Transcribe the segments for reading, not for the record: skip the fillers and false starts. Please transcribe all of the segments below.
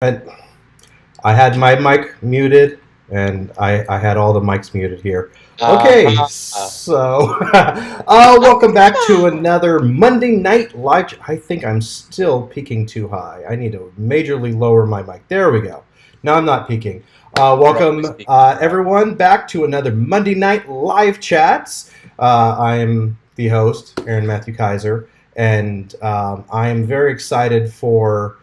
I, I had my mic muted, and I had all the mics muted here. Okay, Uh-huh. so welcome back to another Monday night live. I think I'm still peaking too high. I need to majorly lower my mic. There we go. Now I'm not peaking. You're always Welcome, speaking too high. everyone, back to another Monday night live chats. I am the host, Aaron Matthew Kaiser, and I am very excited for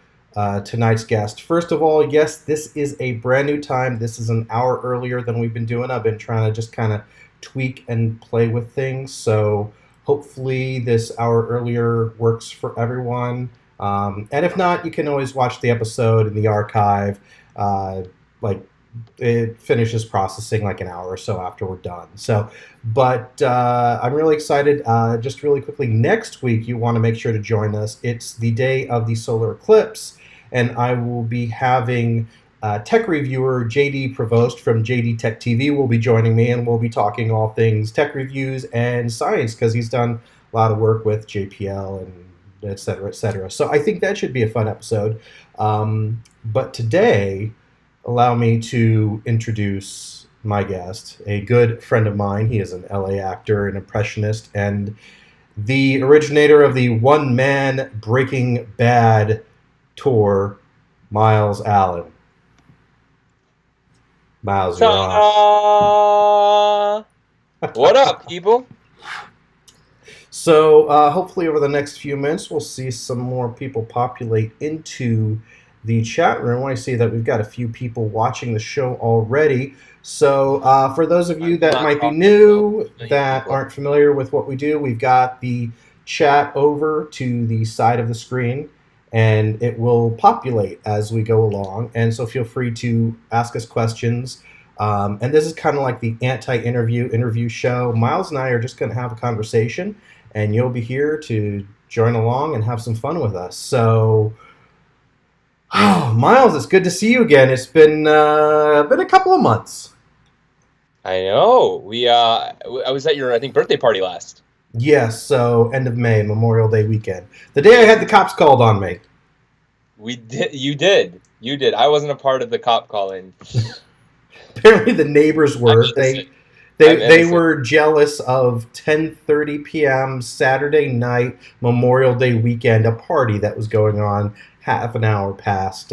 tonight's guest. First of all, yes, this is a brand new time. This is an hour earlier than we've been doing. I've been trying to just kind of tweak and play with things. So hopefully, this hour earlier works for everyone. And if not, you can always watch the episode in the archive. Like it finishes processing like an hour or so after we're done. So, but I'm really excited. Just really quickly, next week you want to make sure to join us. It's the day of the solar eclipse, and I will be having tech reviewer JD Provost from JD Tech TV will be joining me, and we'll be talking all things tech reviews and science because he's done a lot of work with JPL and et cetera, et cetera. So I think that should be a fun episode. But today, allow me to introduce my guest, a good friend of mine. He is an LA actor, an impressionist, and the originator of the one man Breaking Bad tour, Miles Allen. Miles, you're on. Ta-da! What up, people? So, hopefully, over the next few minutes, we'll see some more people populate into the chat room. I see that we've got a few people watching the show already. So, for those of you I'm that not might be talking about new, a million that people. aren't familiar with what we do, we've got the chat over to the side of the screen, and it will populate as we go along. And so, feel free to ask us questions. And this is kind of like the interview show. Miles and I are just going to have a conversation, and you'll be here to join along and have some fun with us. So, Miles, it's good to see you again. It's been a couple of months. I know. I was at your, I think, birthday party last. Yes, so end of May, Memorial Day weekend. The day I had the cops called on me. We did. You did. You did. I wasn't a part of the cop calling. Apparently, the neighbors I'm were. innocent. I'm They innocent. were jealous of 10:30 p.m. Saturday night, Memorial Day weekend, a party that was going on half an hour past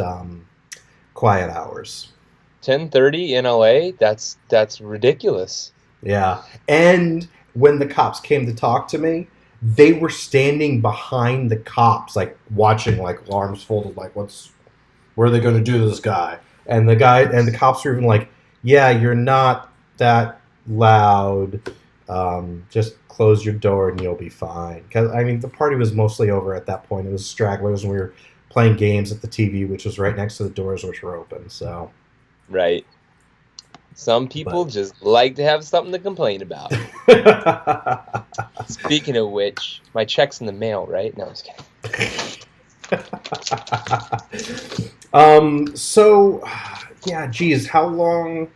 quiet hours. 10:30 in LA. That's ridiculous. Yeah. And when the cops came to talk to me, they were standing behind the cops, like watching, like arms folded, like what are they going to do to this guy? And the cops were even like, yeah, you're not that loud. Just close your door and you'll be fine. Because I mean, the party was mostly over at that point. It was stragglers, and we were playing games at the TV, which was right next to the doors, which were open. So, Right. Some people but just like to have something to complain about. Speaking of which, my check's in the mail, right? No, I was kidding. So, yeah, geez, how long?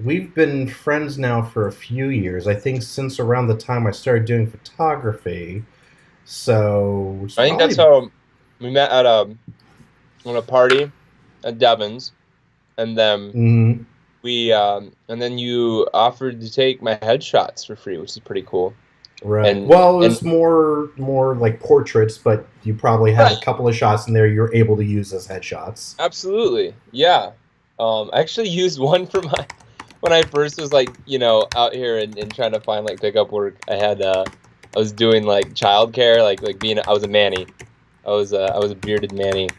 We've been friends now for a few years. I think since around the time I started doing photography. So it's I think that's probably. how we met at on a party at Devon's, and then Mhm. and then you offered to take my headshots for free, which is pretty cool. Right. And Well, it and was more like portraits, but you probably had a right, couple of shots in there you were able to use as headshots. absolutely, yeah. I actually used one for my when I first was like out here and trying to find like pickup work. I was doing like childcare, like being I was a manny. I was a bearded manny,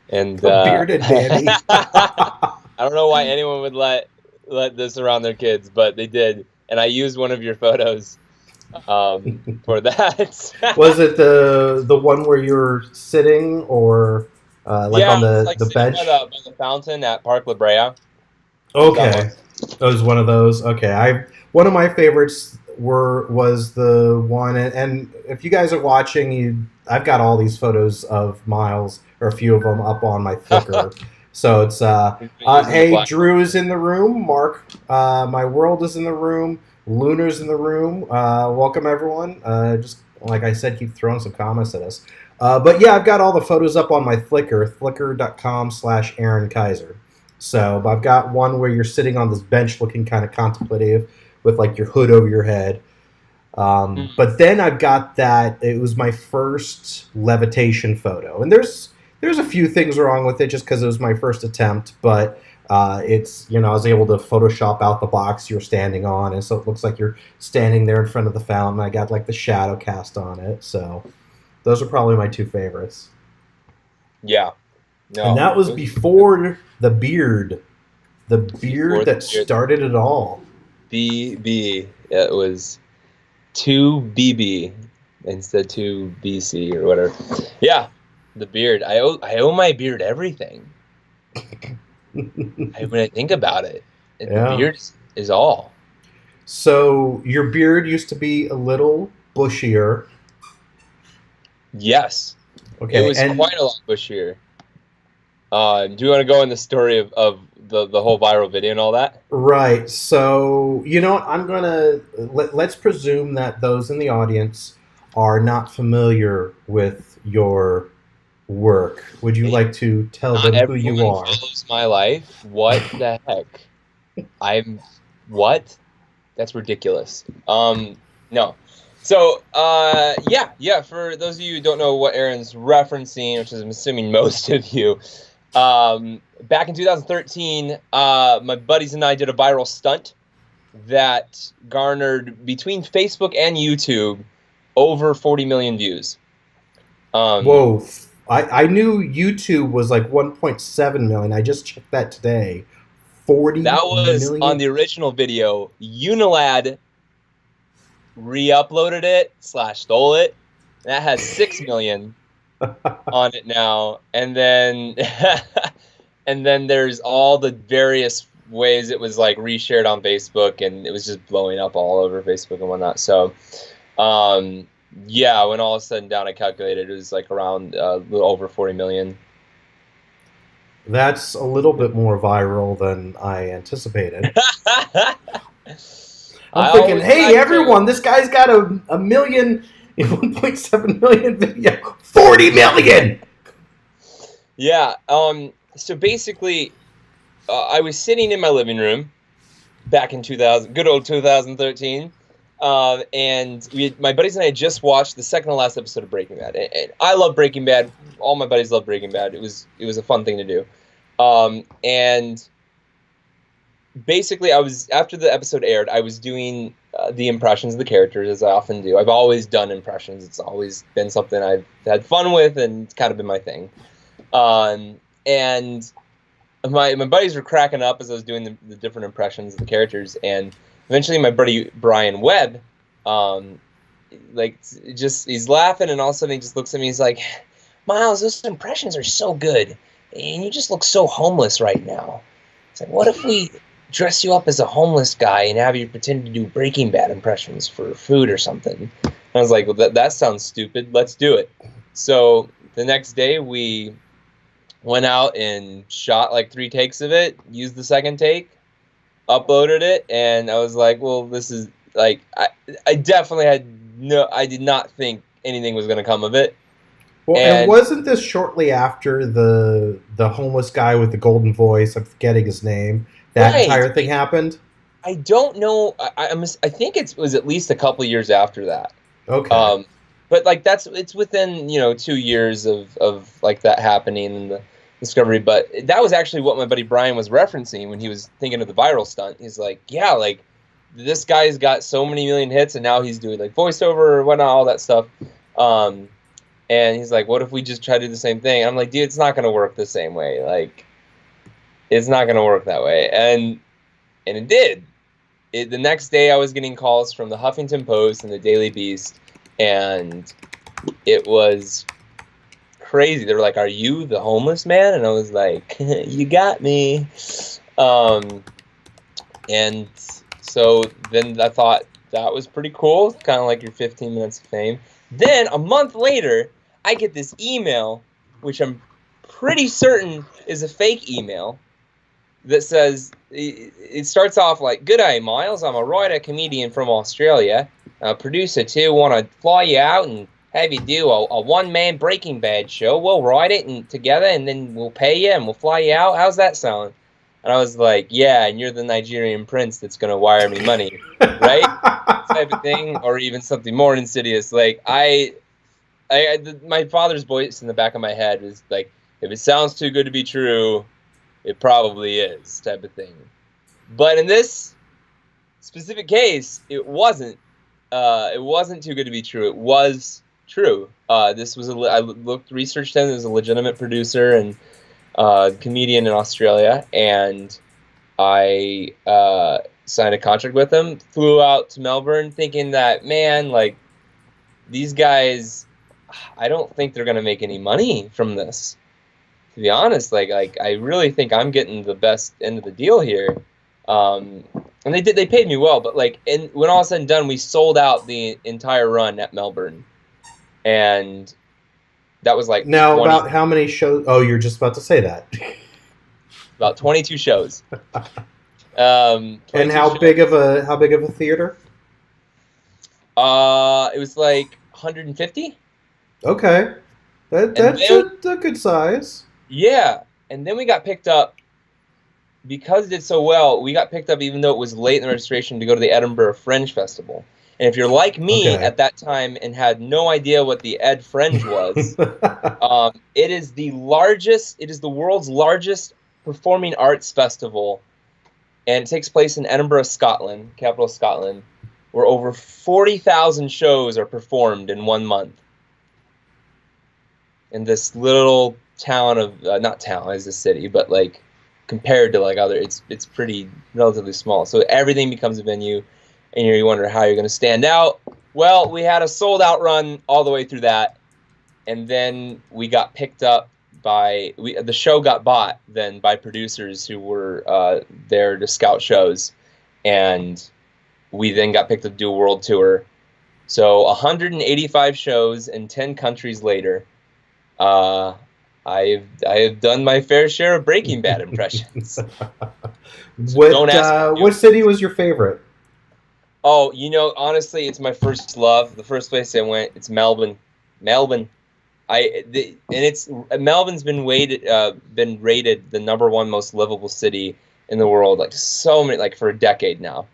and A bearded Manny. I don't know why anyone would let this around their kids, but they did, and I used one of your photos for that. Was it the one where you're sitting or like Yeah, on it's like the sitting bench? by the fountain at Park La Brea. Was that one? Okay, that was one of those. Okay, I one of my favorites was the one, and if you guys are watching, I've got all these photos of Miles or a few of them up on my Flickr. So it's We've been using the hey, black one. Drew is in the room. Mark, my world is in the room. Lunar's in the room. Welcome everyone. Just like I said, keep throwing some comments at us. But yeah, I've got all the photos up on my Flickr, flickr.com/Aaron Kaiser. So I've got one where you're sitting on this bench looking kind of contemplative with like your hood over your head. But then I've got that. It was my first levitation photo, and there's a few things wrong with it just because it was my first attempt. But it's I was able to Photoshop out the box you're standing on, and so it looks like you're standing there in front of the fountain. I got like the shadow cast on it, so those are probably my two favorites. Yeah, no, and that was before the beard, that started it all. BB, it was 2BB instead of 2BC or whatever. Yeah, the beard. I owe my beard everything. When I think about it, the beard is all. So your beard used to be a little bushier. Yes. Okay. It was quite a lot bushier. Do you want to go in the story of the whole viral video and all that? Right. So, I'm going to let's presume that those in the audience are not familiar with your work. Would you like to tell them who you are? Follows my life. What the heck? What? That's ridiculous. No. So, yeah. For those of you who don't know what Aaron's referencing, which is I'm assuming most of you, back in 2013, my buddies and I did a viral stunt that garnered between Facebook and YouTube over 40 million views. Whoa. I knew YouTube was like 1.7 million. I just checked that today. 40 That was million? On the original video. Unilad re-uploaded it / stole it. That has 6 million on it now. And then and then there's all the various ways it was like reshared on Facebook, and it was just blowing up all over Facebook and whatnot. So yeah, when all is said and done, I calculated it was like around a little over 40 million. That's a little bit more viral than I anticipated. I'm thinking, hey, everyone, this guy's got a million, 1.7 million video. 40 million! Yeah, so basically, I was sitting in my living room back in good old 2013, and my buddies and I had just watched the second to last episode of Breaking Bad. And I love Breaking Bad. All my buddies love Breaking Bad. It was a fun thing to do. And basically, after the episode aired, I was doing the impressions of the characters, as I often do. I've always done impressions. It's always been something I've had fun with, and it's kind of been my thing. And my buddies were cracking up as I was doing the different impressions of the characters, and eventually my buddy Brian Webb, he's laughing, and all of a sudden he just looks at me. He's like, "Miles, those impressions are so good, and you just look so homeless right now." It's like, what if we dress you up as a homeless guy and have you pretend to do Breaking Bad impressions for food or something? And I was like, well, that sounds stupid. Let's do it. So the next day we went out and shot like 3 takes of it, used the second take, uploaded it, and I was like, well, this is like, I definitely I did not think anything was going to come of it. Well, and wasn't this shortly after the homeless guy with the golden voice? I'm forgetting his name. That entire thing happened? I don't know. I think it was at least a couple of years after that. Okay. But like it's within 2 years of like that happening and the discovery. But that was actually what my buddy Brian was referencing when he was thinking of the viral stunt. He's like, yeah, like this guy's got so many million hits, and now he's doing like voiceover or whatnot, all that stuff. And he's like, what if we just try to do the same thing? And I'm like, dude, it's not going to work the same way. Like, it's not going to work that way. And it did. The next day I was getting calls from the Huffington Post and the Daily Beast, and it was crazy. They were like, are you the homeless man? And I was like, you got me. And so then I thought that was pretty cool. Kind of like your 15 minutes of fame. Then a month later, I get this email, which I'm pretty certain is a fake email, that says, it starts off like, "Good day, Miles. I'm a writer comedian from Australia. producer too want to fly you out and have you do a one-man Breaking Bad show. We'll write it and together, and then we'll pay you and we'll fly you out. How's that sound?" And I was like, "Yeah, and you're the Nigerian prince that's gonna wire me money, right?" Type of thing, or even something more insidious. Like my father's voice in the back of my head was like, "If it sounds too good to be true, it probably is," type of thing. But in this specific case, it wasn't. It wasn't too good to be true. It was true. This was I researched him. He was a legitimate producer and comedian in Australia, and I signed a contract with him. Flew out to Melbourne, thinking that, man, like, these guys, I don't think they're gonna make any money from this. To be honest, like I really think I'm getting the best end of the deal here. And they paid me well, but like, and when all is said and done, we sold out the entire run at Melbourne, and that was like Now, about how many shows? Oh, you're just about to say that. About 22 shows. And how big of a theater? It was like 150. Okay, that's a good size. Yeah, and then we got picked up. Because it did so well, we got picked up even though it was late in the registration to go to the Edinburgh Fringe Festival. And if you're like me at that time and had no idea what the Ed Fringe was, it is the world's largest performing arts festival, and it takes place in Edinburgh, Scotland, capital of Scotland, where over 40,000 shows are performed in 1 month. In this little town of, not town, it's a city, but like, compared to like other, it's pretty relatively small. So everything becomes a venue, and you wonder how you're going to stand out. Well, we had a sold out run all the way through that, and then we got picked up by the show got bought then by producers who were there to scout shows, and we then got picked up to do a world tour. So 185 shows in 10 countries later. I have done my fair share of Breaking Bad impressions. What city was your favorite? Oh, honestly, it's my first love. The first place I went, it's Melbourne. Melbourne. Melbourne's been rated the #1 most livable city in the world, like so many, like for a decade now.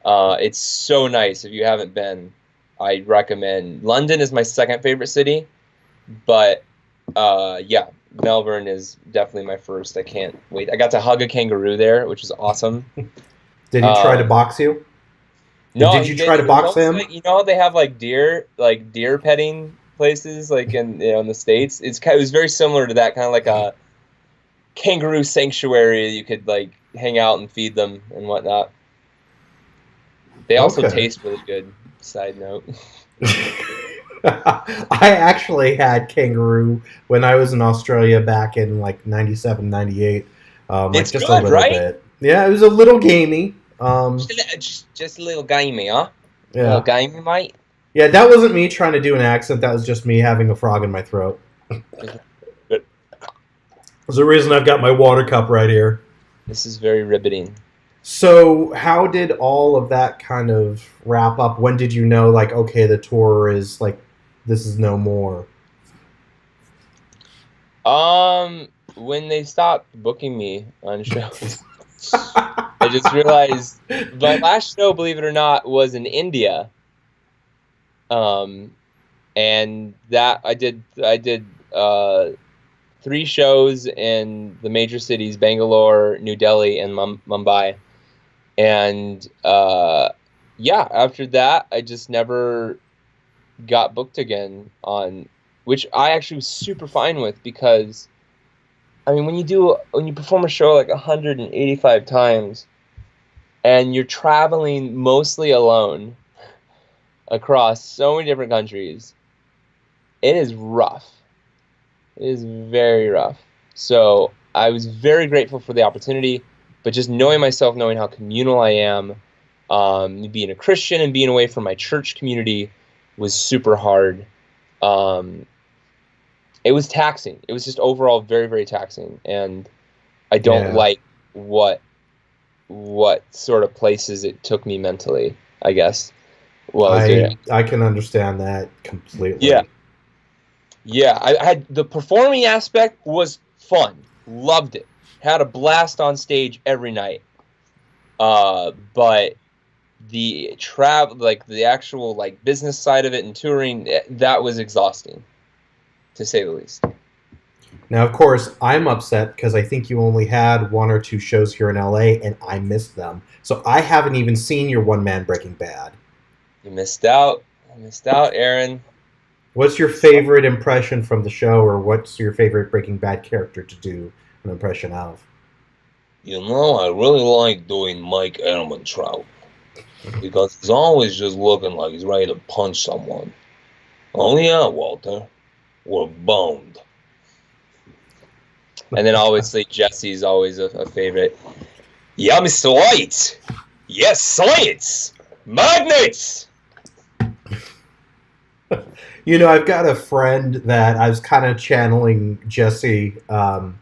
It's so nice. If you haven't been, I recommend. London is my second favorite city, but yeah, Melbourne is definitely my first. I can't wait. I got to hug a kangaroo there, which was awesome. Did he try to box you? No. Did you try to box him? They have like deer petting places like in the States. It was very similar to that, kind of like a kangaroo sanctuary. You could like hang out and feed them and whatnot. They also taste really good. Side note. I actually had kangaroo when I was in Australia back in like 97, 98. It's just good, a little right? bit. Yeah, it was a little gamey. Just a little gamey, huh? Yeah. A little gamey, mate. Yeah, that wasn't me trying to do an accent. That was just me having a frog in my throat. There's a reason I've got my water cup right here. This is very riveting. So how did all of that kind of wrap up? When did you know, like, okay, the tour is like, this is no more? When they stopped booking me on shows, I just realized my last show, believe it or not, was in India. And that I did 3 shows in the major cities, Bangalore, New Delhi, and Mumbai. And yeah, after that, I just never got booked again which I actually was super fine with, because I mean, when you perform a show like 185 times and you're traveling mostly alone across so many different countries, it is rough. It is very rough. So I was very grateful for the opportunity, but just knowing myself, knowing how communal I am, being a Christian and being away from my church community was super hard. It was taxing. It was just overall very, very taxing. And I don't like what sort of places it took me mentally, I guess. while I was doing it. I can understand that completely. Yeah. Yeah, I had the performing aspect was fun. Loved it. Had a blast on stage every night. But the travel, like the actual like business side of it and touring, that was exhausting, to say the least. Now, of course, I'm upset because I think you only had 1 or 2 shows here in LA, and I missed them. So I haven't even seen your one-man Breaking Bad. You missed out. You missed out, Aaron. What's your favorite impression from the show, or what's your favorite Breaking Bad character to do an impression of? You know, I really like doing Mike Ehrmantraut because he's always just looking like he's ready to punch someone. Oh yeah, Walter, we're boned. And then obviously Jesse's always a favorite. Yeah, Mr. White. Yes, science. Magnets. You know, I've got a friend that I was kind of channeling Jesse a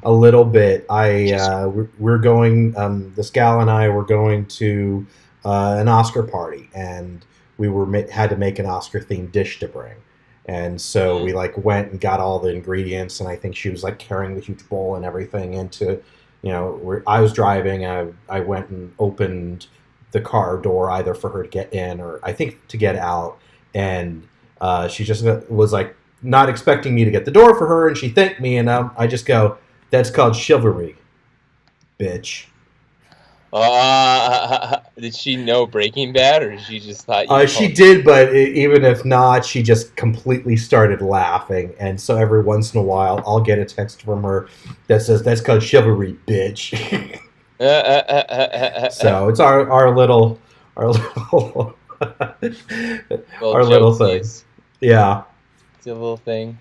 little bit. We're going. This gal and I were going to an Oscar party, and we had to make an Oscar themed dish to bring. And so we like went and got all the ingredients, and I think she was like carrying the huge bowl and everything into, I was driving. I went and opened the car door either for her to get in or I think to get out, and she just was like not expecting me to get the door for her, and she thanked me, and I just go, "That's called chivalry, bitch." Did she know Breaking Bad, or she just thought she did, but even if not, she just completely started laughing. And so every once in a while, I'll get a text from her that says, "That's called chivalry, bitch." So it's our little thing. Yeah, it's a little thing.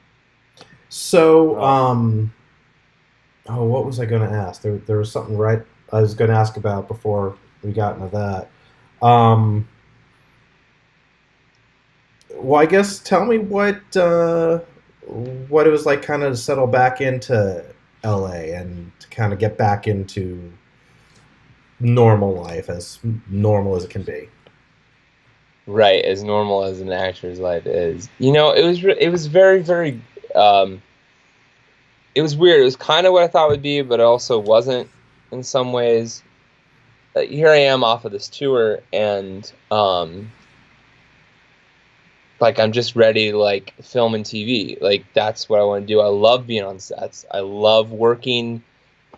So what was I going to ask? There was something right I was going to ask about before we got into that. Well, I guess tell me what it was like kind of to settle back into LA and to kind of get back into normal life, as normal as it can be. Right, as normal as an actor's life is. It was very, very, it was weird. It was kind of what I thought it would be, but it also wasn't in some ways. Here I am off of this tour, and I'm just ready to like film and TV. Like that's what I want to do. I love being on sets. I love working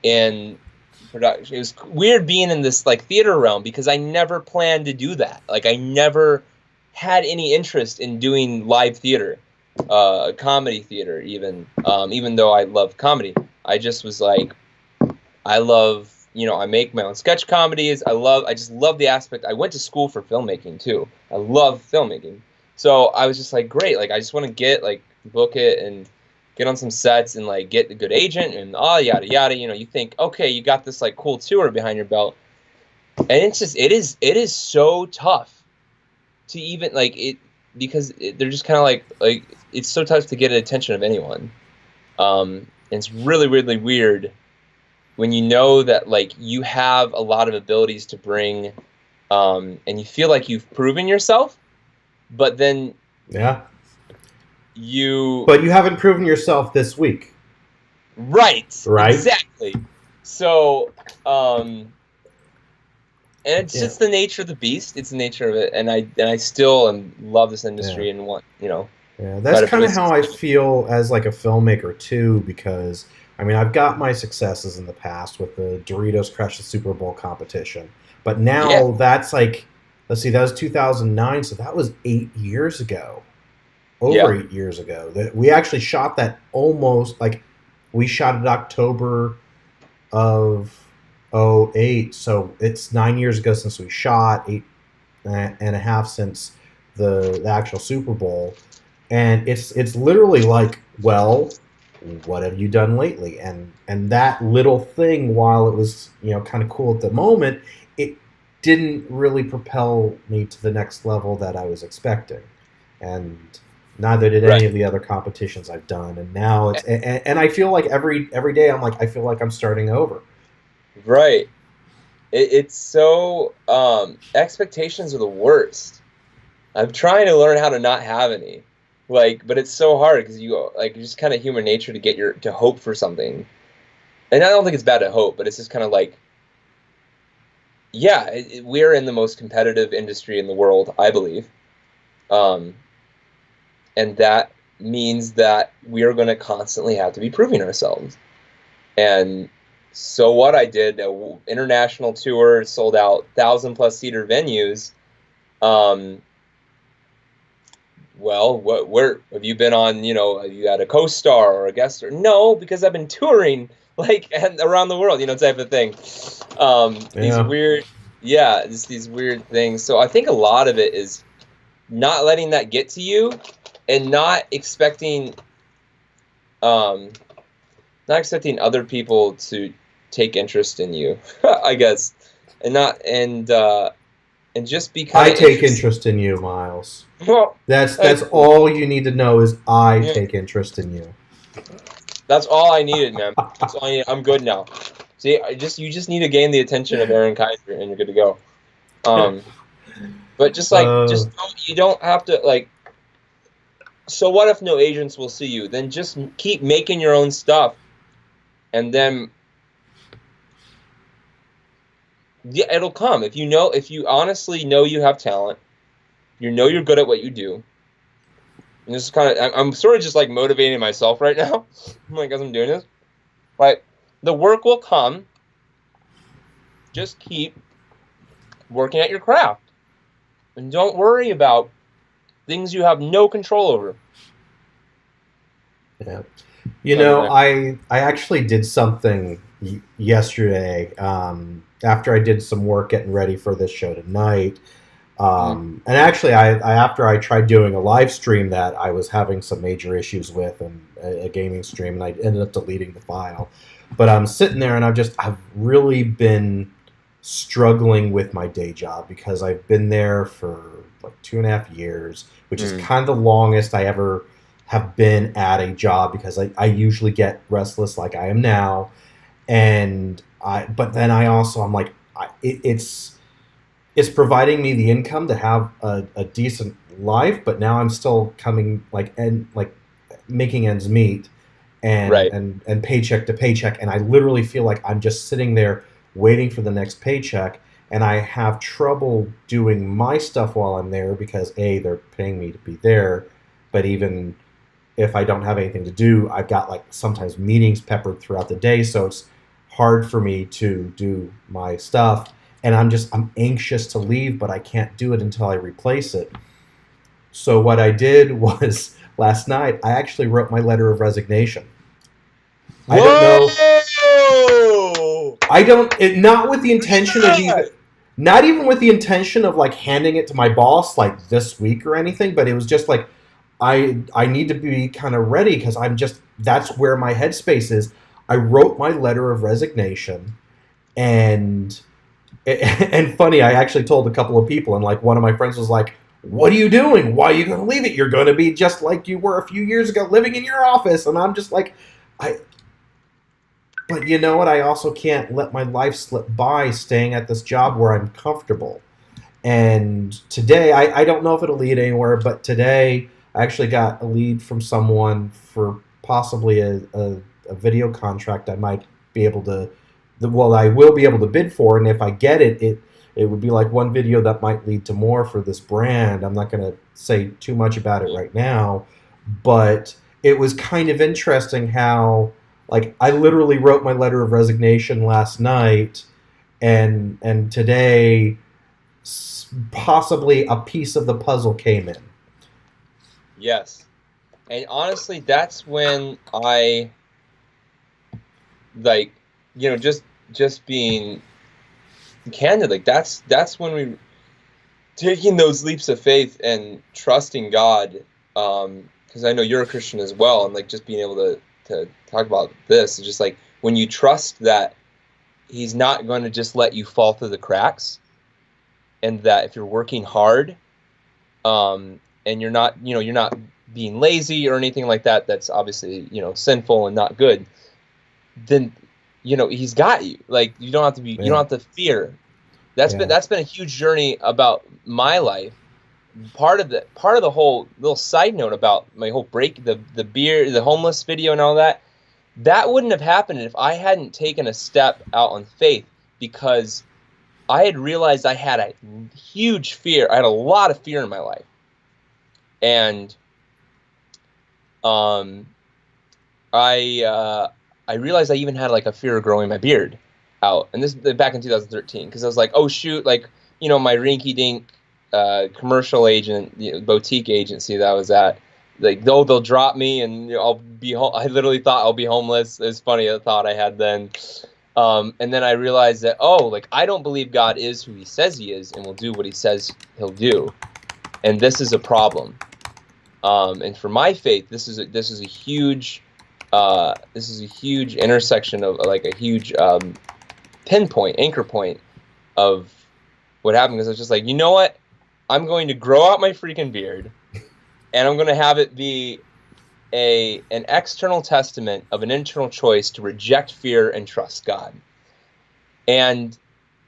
in production. It was weird being in this like theater realm because I never planned to do that. Like I never had any interest in doing live theater, comedy theater even though I love comedy. I just was like, I love, I make my own sketch comedies. I just love the aspect. I went to school for filmmaking too. I love filmmaking. So I was just like, great. Like, I just want to get book it and get on some sets and like get a good agent and yada, yada. You think, okay, you got this like cool tour behind your belt. And it's just, it is so tough to even like it, because they're just kind of like, it's so tough to get the attention of anyone. And it's really, really weird when you know that like you have a lot of abilities to bring, and you feel like you've proven yourself, but then but you haven't proven yourself this week, right? Exactly. So and it's just the nature of the beast. It's the nature of it, and I still love this industry and want that's kind of how I feel as like a filmmaker too, because I mean, I've got my successes in the past with the Doritos Crush the Super Bowl competition, but now that's like, let's see, that was 2009, so that was 8 years ago, over 8 years ago. That we actually shot that almost like we shot it October of 2008, so it's 9 years ago since we shot, 8.5 since the actual Super Bowl, and it's literally like, well, what have you done lately? And that little thing, while it was kind of cool at the moment, it didn't really propel me to the next level that I was expecting, and neither did any of the other competitions I've done. And now it's and I feel like every day I'm like, I feel like I'm starting over. Right. It's so expectations are the worst. I'm trying to learn how to not have any, like, but it's so hard because it's just kind of human nature to hope for something, and I don't think it's bad to hope, but it's just kind of like, yeah, we're in the most competitive industry in the world, I believe, and that means that we are going to constantly have to be proving ourselves. And so what I did, international tour, sold out 1,000+ seater venues. Well, where have you been on? Have you had a co-star or a guest star? No, because I've been touring and around the world, type of thing. These Yeah. weird, yeah, just these weird things. So I think a lot of it is not letting that get to you, and not expecting other people to take interest in you, I guess, and just be kind I of take interest in you, Miles. Well, That's all you need to know is I Yeah. take interest in you. That's all I needed, man. That's all I need. I'm good now. See, you just need to gain the attention of Aaron Kaiser, and you're good to go. But you don't have to like. So what if no agents will see you? Then just keep making your own stuff, and then it'll come. If you honestly know you have talent, you're good at what you do. And this is I'm sort of just like motivating myself right now, like as I'm doing this. Like, the work will come. Just keep working at your craft, and don't worry about things you have no control over. Yeah. I actually did something yesterday after I did some work getting ready for this show tonight. And actually, after I tried doing a live stream that I was having some major issues with, and a gaming stream, and I ended up deleting the file. But I'm sitting there, and I've really been struggling with my day job because I've been there for like 2.5 years, which is kind of the longest I ever have been at a job, because I usually get restless like I am now. But then I'm like, it's providing me the income to have a decent life, but now I'm still coming making ends meet, Right. and paycheck to paycheck, and I literally feel like I'm just sitting there waiting for the next paycheck, and I have trouble doing my stuff while I'm there because they're paying me to be there, but even if I don't have anything to do, I've got like sometimes meetings peppered throughout the day, so it's hard for me to do my stuff, and I'm anxious to leave, but I can't do it until I replace it. So what I did was last night I actually wrote my letter of resignation. Whoa! Not with the intention of not even with the intention of like handing it to my boss like this week or anything, but it was just like I need to be kind of ready, because that's where my headspace is. I wrote my letter of resignation, and funny, I actually told a couple of people, and like one of my friends was like, "What are you doing? Why are you going to leave it? You're going to be just like you were a few years ago, living in your office." And I'm just like, but you know what? I also can't let my life slip by staying at this job where I'm comfortable. And today, I don't know if it'll lead anywhere, but today I actually got a lead from someone for possibly a video contract I might be able to, I will be able to bid for. And if I get it, it would be like one video that might lead to more for this brand. I'm not going to say too much about it right now, but it was kind of interesting how, like, I literally wrote my letter of resignation last night, and today possibly a piece of the puzzle came in. Yes. And honestly, that's when I, like, just being candid, like that's when we taking those leaps of faith and trusting God, because I know you're a Christian as well, and like just being able to talk about this is just like when you trust that He's not going to just let you fall through the cracks, and that if you're working hard, and you're not being lazy or anything like that, that's obviously sinful and not good, then He's got you. Like, you don't have to fear. That's been a huge journey about my life, part of the whole little side note about my whole the beer, the homeless video and all that wouldn't have happened if I hadn't taken a step out on faith, because I had realized I had a huge fear. I had a lot of fear in my life. And I realized I even had like a fear of growing my beard out. And this back in 2013, because I was like, oh shoot, like, you know, my rinky dink commercial agent, boutique agency that I was at, like, they'll drop me and I'll be I literally thought I'll be homeless. It's funny, the thought I had then. And then I realized that, like, I don't believe God is who he says he is and will do what he says he'll do. And this is a problem. And for my faith, this is a huge intersection of, like, a huge anchor point of what happened. Because I was just like, you know what? I'm going to grow out my freaking beard, and I'm going to have it be an external testament of an internal choice to reject fear and trust God. And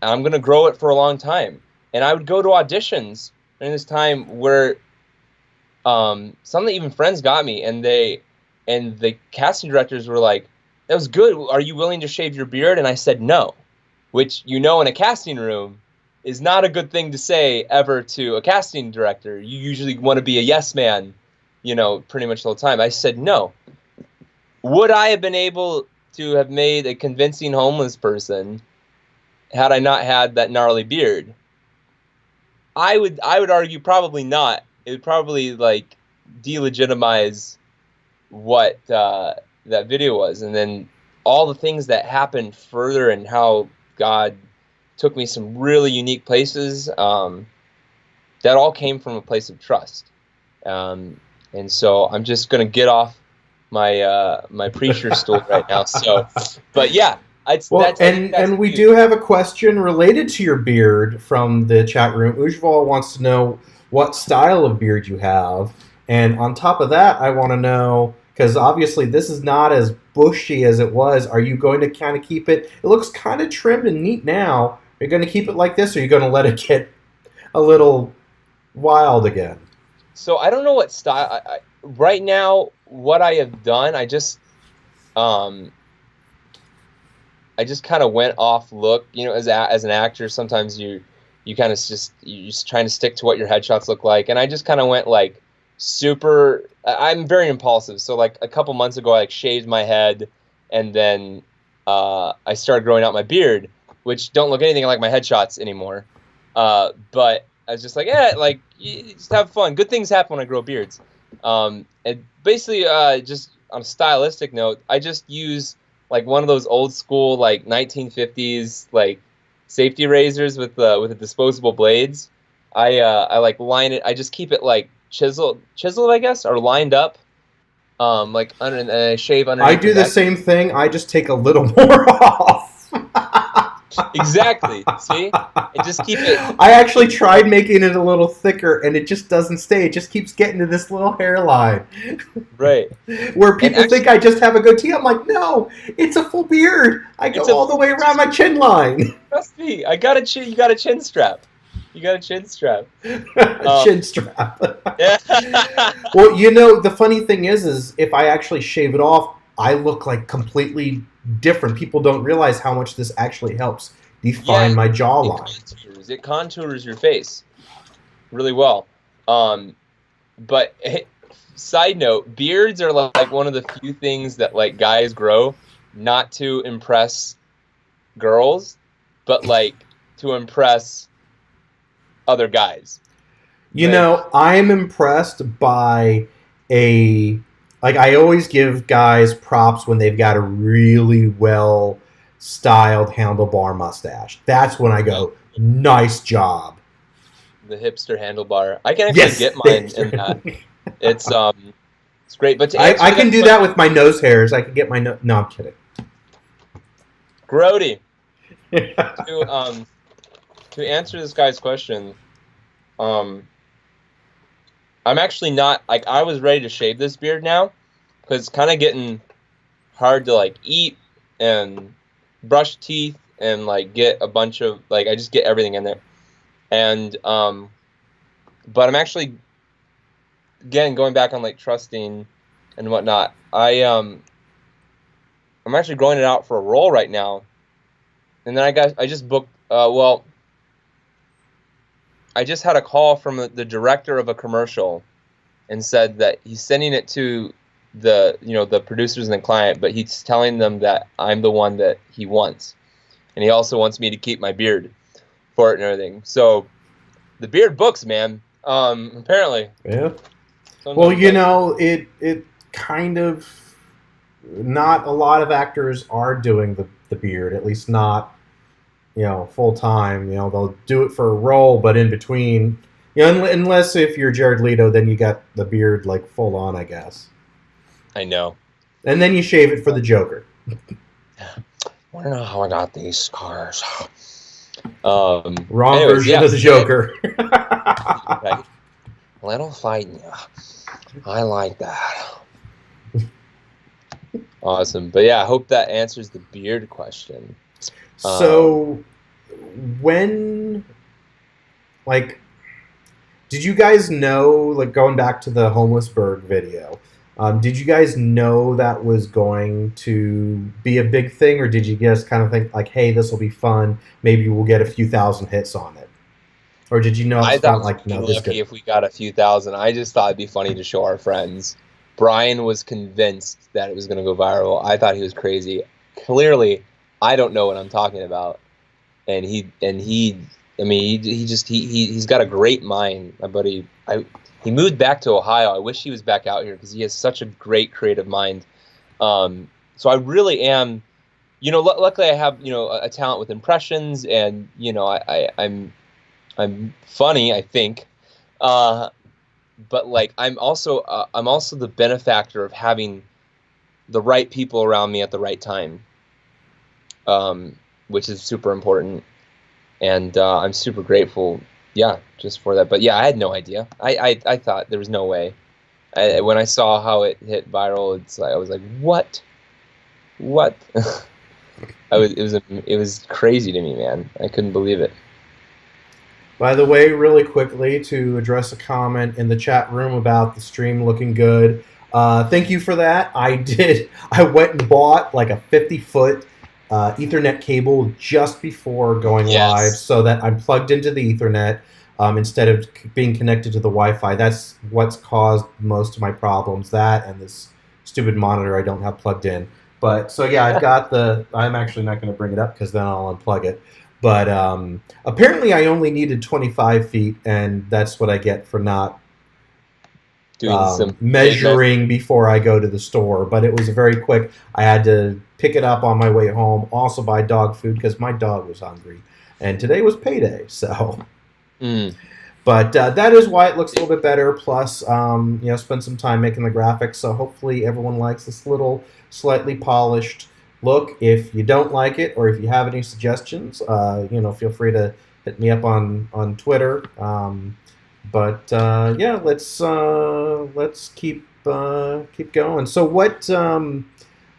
I'm going to grow it for a long time. And I would go to auditions during this time where some even friends got me, and the casting directors were like, that was good. Are you willing to shave your beard? And I said no, which, in a casting room is not a good thing to say ever to a casting director. You usually want to be a yes man, pretty much the whole time. I said no. Would I have been able to have made a convincing homeless person had I not had that gnarly beard? I would argue probably not. It would probably, like, delegitimize what that video was. And then all the things that happened further, and how God took me some really unique places, that all came from a place of trust. And so I'm just going to get off my my preacher stool right now. So, but yeah. We do have a question related to your beard from the chat room. Ujval wants to know what style of beard you have. And on top of that, I want to know, because obviously this is not as bushy as it was, are you going to kind of keep it? It looks kind of trimmed and neat now. Are you going to keep it like this, or are you going to let it get a little wild again? So I don't know what style. Right now, what I have done, I just kind of went off look. As an actor, sometimes you kind of you're just trying to stick to what your headshots look like, and I just kind of went like super. I'm very impulsive, so like a couple months ago, I like shaved my head, and then I started growing out my beard, which don't look anything like my headshots anymore. But I was just like, like, just have fun. Good things happen when I grow beards. And basically, just on a stylistic note, I just use like one of those old school, like 1950s, like safety razors with the disposable blades. I like line it. I just keep it like chiseled, I guess, or lined up. Like under, and I shave underneath. I do the same thing. I just take a little more off. Exactly. See? And just keep it. I actually tried making it a little thicker, and it just doesn't stay. It just keeps getting to this little hairline. Right. Where people think I just have a goatee. I'm like, no, it's a full beard. I go all the way around my chin line. Trust me. I got a chin. You got a chin strap. You got a chin strap. Chin strap. Yeah. Well, the funny thing is if I actually shave it off, I look like completely different. People don't realize how much this actually helps define my jawline. It contours your face really well. But side note, beards are like one of the few things that like guys grow not to impress girls, but like to impress other guys. I'm impressed by I always give guys props when they've got a really well styled handlebar mustache. That's when I go, nice job. The hipster handlebar. I can actually get mine in that. It's great. But I can do that with my nose hairs. I can get my no, I'm kidding. Grody. To answer this guy's question, I'm actually not, like, I was ready to shave this beard now because it's kind of getting hard to like eat and brush teeth and like get a bunch of, like, I just get everything in there. And but I'm actually, again, going back on like trusting and whatnot. I'm actually growing it out for a role right now, and then I just booked. I just had a call from the director of a commercial, and said that he's sending it to the producers and the client, but he's telling them that I'm the one that he wants, and he also wants me to keep my beard for it and everything. So the beard books, man. Apparently. Yeah. Sometimes, Well, it kind of, not a lot of actors are doing the beard, at least not, full time. They'll do it for a role, but in between, unless if you're Jared Leto, then you got the beard like full on, I guess. I know. And then you shave it for the Joker. Want to know how I got these scars? Wrong anyways, version of the Joker. Right. Little fighting. I like that. Awesome. But yeah, I hope that answers the beard question. So, when, like, did you guys know, like, going back to the Homelessburg video, did you guys know that was going to be a big thing, or did you just kind of think, like, hey, this will be fun, maybe we'll get a few thousand hits on it? Or did you know I it's thought not like, no, this lucky if we got a few thousand. I just thought it'd be funny to show our friends. Brian was convinced that it was going to go viral. I thought he was crazy. Clearly, I don't know what I'm talking about. And he's got a great mind, my buddy. He moved back to Ohio. I wish he was back out here because he has such a great creative mind. So I really am, luckily I have, a talent with impressions, and, I'm funny, I think. But like, I'm also the benefactor of having the right people around me at the right time. Which is super important, and I'm super grateful, just for that. But yeah, I had no idea. I thought there was no way. When I saw how it hit viral, I was like, what? It was crazy to me, man. I couldn't believe it. By the way, really quickly, to address a comment in the chat room about the stream looking good, thank you for that. I went and bought like a 50-foot Ethernet cable just before going live, so that I'm plugged into the Ethernet instead of being connected to the Wi-Fi. That's what's caused most of my problems, that and this stupid monitor I don't have plugged in. But so yeah, I've got I'm actually not going to bring it up because then I'll unplug it. But apparently I only needed 25 feet, and that's what I get for not measuring before I go to the store. But it was very quick. I had to pick it up on my way home, also buy dog food because my dog was hungry. And today was payday, so. But that is why it looks a little bit better. Plus, spend some time making the graphics. So hopefully everyone likes this little slightly polished look. If you don't like it, or if you have any suggestions, feel free to hit me up on Twitter. Let's keep going. So what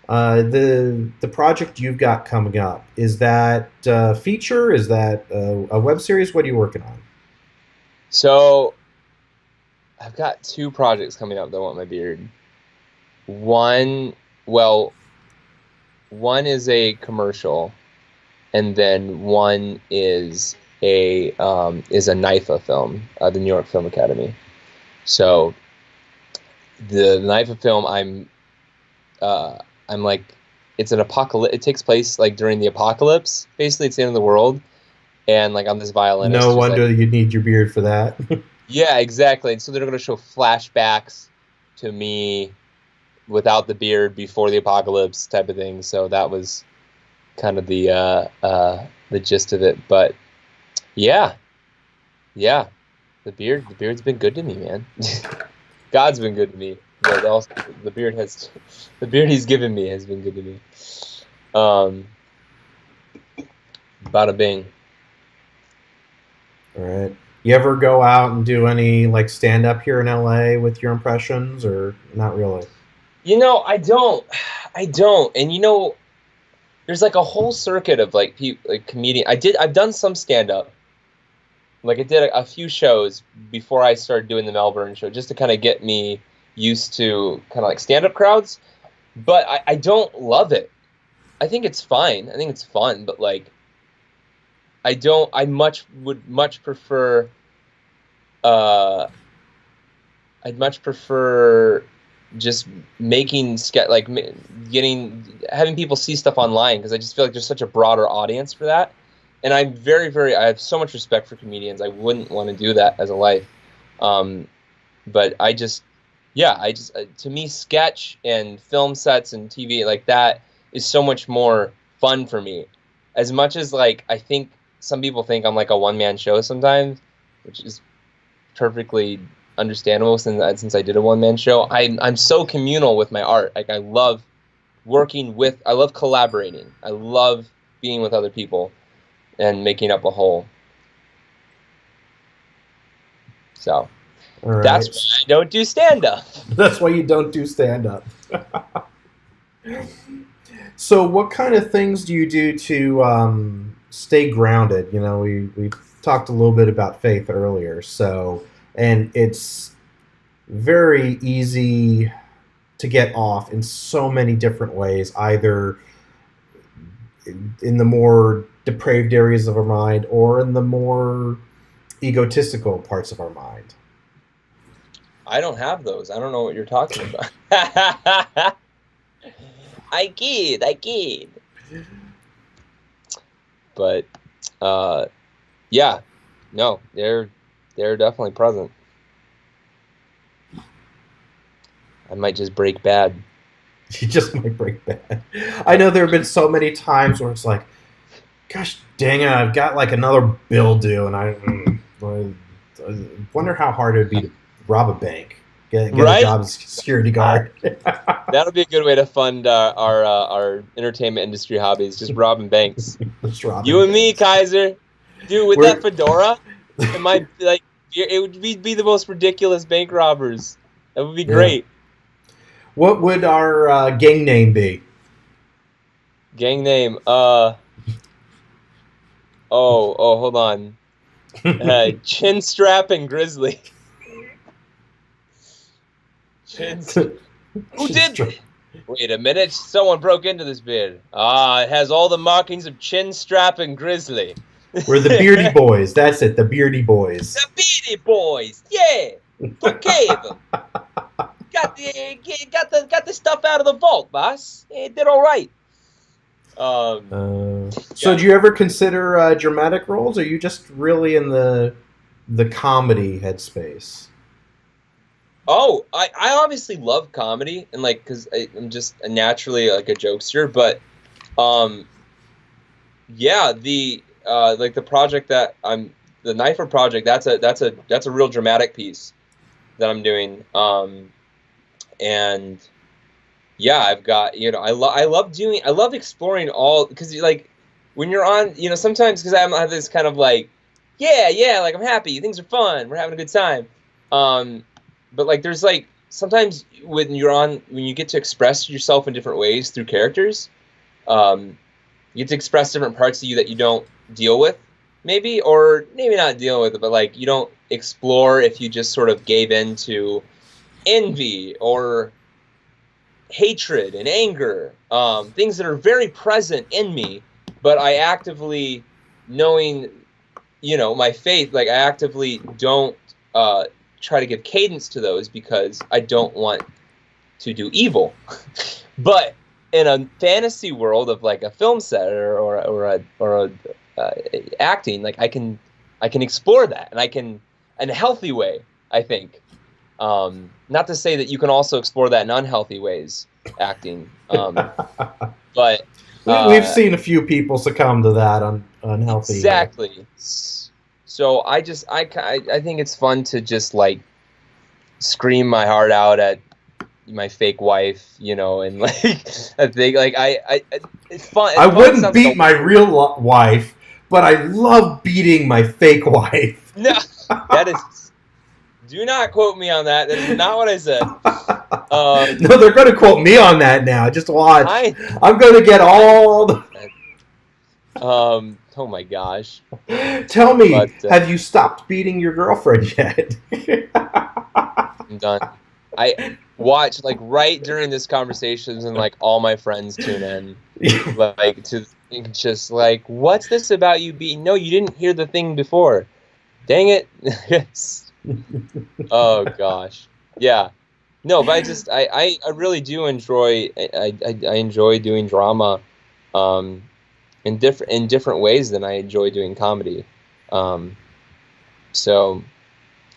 the project you've got coming up, is that a feature? Is that a web series? What are you working on? So I've got two projects coming up that want my beard. One is a commercial, and then one is a NIFA film, the New York Film Academy. So the NIFA film, I'm like, it's an apocalypse. It takes place like during the apocalypse. Basically, it's the end of the world, and like I'm this violinist. No wonder you'd need your beard for that. Yeah, exactly. And so they're going to show flashbacks to me without the beard before the apocalypse type of thing. So that was kind of the gist of it. But yeah, the beard's been good to me, man. God's been good to me, but also the beard he's given me has been good to me. Bada bing. All right. You ever go out and do any like stand up here in LA with your impressions, or not really? I don't. And there's like a whole circuit of like comedian. I've done some stand up like I did a few shows before I started doing the Melbourne show, just to kind of get me used to kind of like stand-up crowds. But I don't love it. I think it's fine. I think it's fun, but like I would much prefer I'd much prefer just making having people see stuff online, because I just feel like there's such a broader audience for that. And I'm I have so much respect for comedians. I wouldn't want to do that as a life. But to me, sketch and film sets and TV like that is so much more fun for me. As much as like, I think some people think I'm like a one-man show sometimes, which is perfectly understandable since I did a one-man show. I'm so communal with my art. Like I love collaborating. I love being with other people and making up a whole. So All right. that's why I don't do stand-up. That's why you don't do stand-up. So what kind of things do you do to stay grounded? You know, we talked a little bit about faith earlier. And it's very easy to get off in so many different ways, either in the more depraved areas of our mind or in the more egotistical parts of our mind. I don't have those. I don't know what you're talking about. I kid. But yeah, no, they're definitely present. I might just break bad. You just might break bad. I know there have been so many times where it's like, gosh dang it, I've got like another bill due, and I wonder how hard it would be to rob a bank. Get Right? a job as a security guard. That'll be a good way to fund our entertainment industry hobbies, just robbing banks. Just robbing You and me, banks. Kaiser. Dude, with We're- that fedora, it would be the most ridiculous bank robbers. That would be great. What would our gang name be? Gang name, hold on. Chin Strap and Grizzly. Who did? Wait a minute, someone broke into this beard. It has all the markings of Chin Strap and Grizzly. We're the Beardy Boys. That's it, the Beardy Boys. The Beardy Boys, yeah. Took care of them. Got the stuff out of the vault, boss. It did all right. So do you ever consider dramatic roles, or are you just really in the comedy headspace? Oh, I obviously love comedy, and like, cause I'm just naturally like a jokester, but yeah, the project that the Knifer project, that's a real dramatic piece that I'm doing, and yeah, I've got, I love exploring all, because like when you're on, sometimes, because I have this kind of like, yeah, like I'm happy, things are fun, we're having a good time, but like there's like sometimes when you get to express yourself in different ways through characters, you get to express different parts of you that you don't deal with, maybe, or maybe not deal with it, but like you don't explore if you just sort of gave in to envy or hatred and anger, things that are very present in me, but I actively, knowing, my faith, like I actively don't try to give cadence to those because I don't want to do evil. But in a fantasy world of like a film set or acting, like I can explore that, and I can, in a healthy way, I think. Not to say that you can also explore that in unhealthy ways, acting. But we've seen a few people succumb to that unhealthy. Exactly. So I think it's fun to just like scream my heart out at my fake wife, and like I think like it's fun. I wouldn't beat my real wife, but I love beating my fake wife. No, that is. Do not quote me on that. That is not what I said. No, they're going to quote me on that now. Just watch. I'm going to get all the... Oh my gosh. Tell me, But, have you stopped beating your girlfriend yet? I'm done. I watch like right during this conversation, and like all my friends tune in, like to just like, what's this about you beating? No, you didn't hear the thing before. Dang it. Oh gosh. Yeah. No, but I really do enjoy I enjoy doing drama in different ways than I enjoy doing comedy. So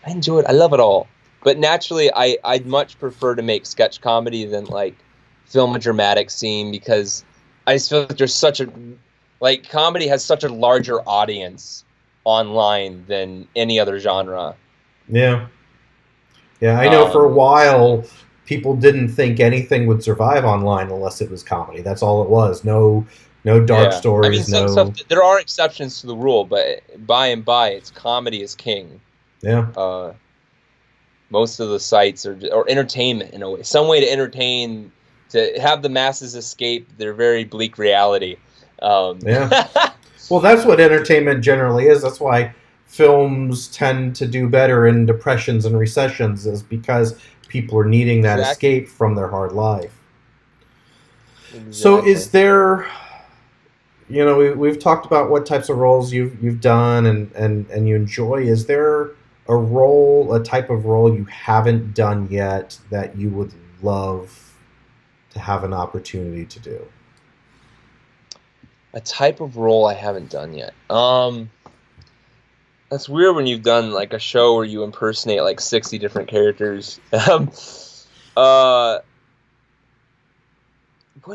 I enjoy it. I love it all. But naturally I'd much prefer to make sketch comedy than like film a dramatic scene, because I just feel like there's such a like comedy has such a larger audience online than any other genre. Yeah. Yeah, I know for a while people didn't think anything would survive online unless it was comedy. That's all it was. No dark stories, I mean, some stuff, there are exceptions to the rule, but by and by, it's comedy is king. Yeah. Most of the sites or entertainment in a way, some way to entertain, to have the masses escape their very bleak reality. Yeah. Well, that's what entertainment generally is. That's why films tend to do better in depressions and recessions, is because people are needing that escape from their hard life. Exactly. So is there, we've talked about what types of roles you've done and you enjoy. Is there a type of role you haven't done yet that you would love to have an opportunity to do? A type of role I haven't done yet. That's weird when you've done like a show where you impersonate like 60 different characters. What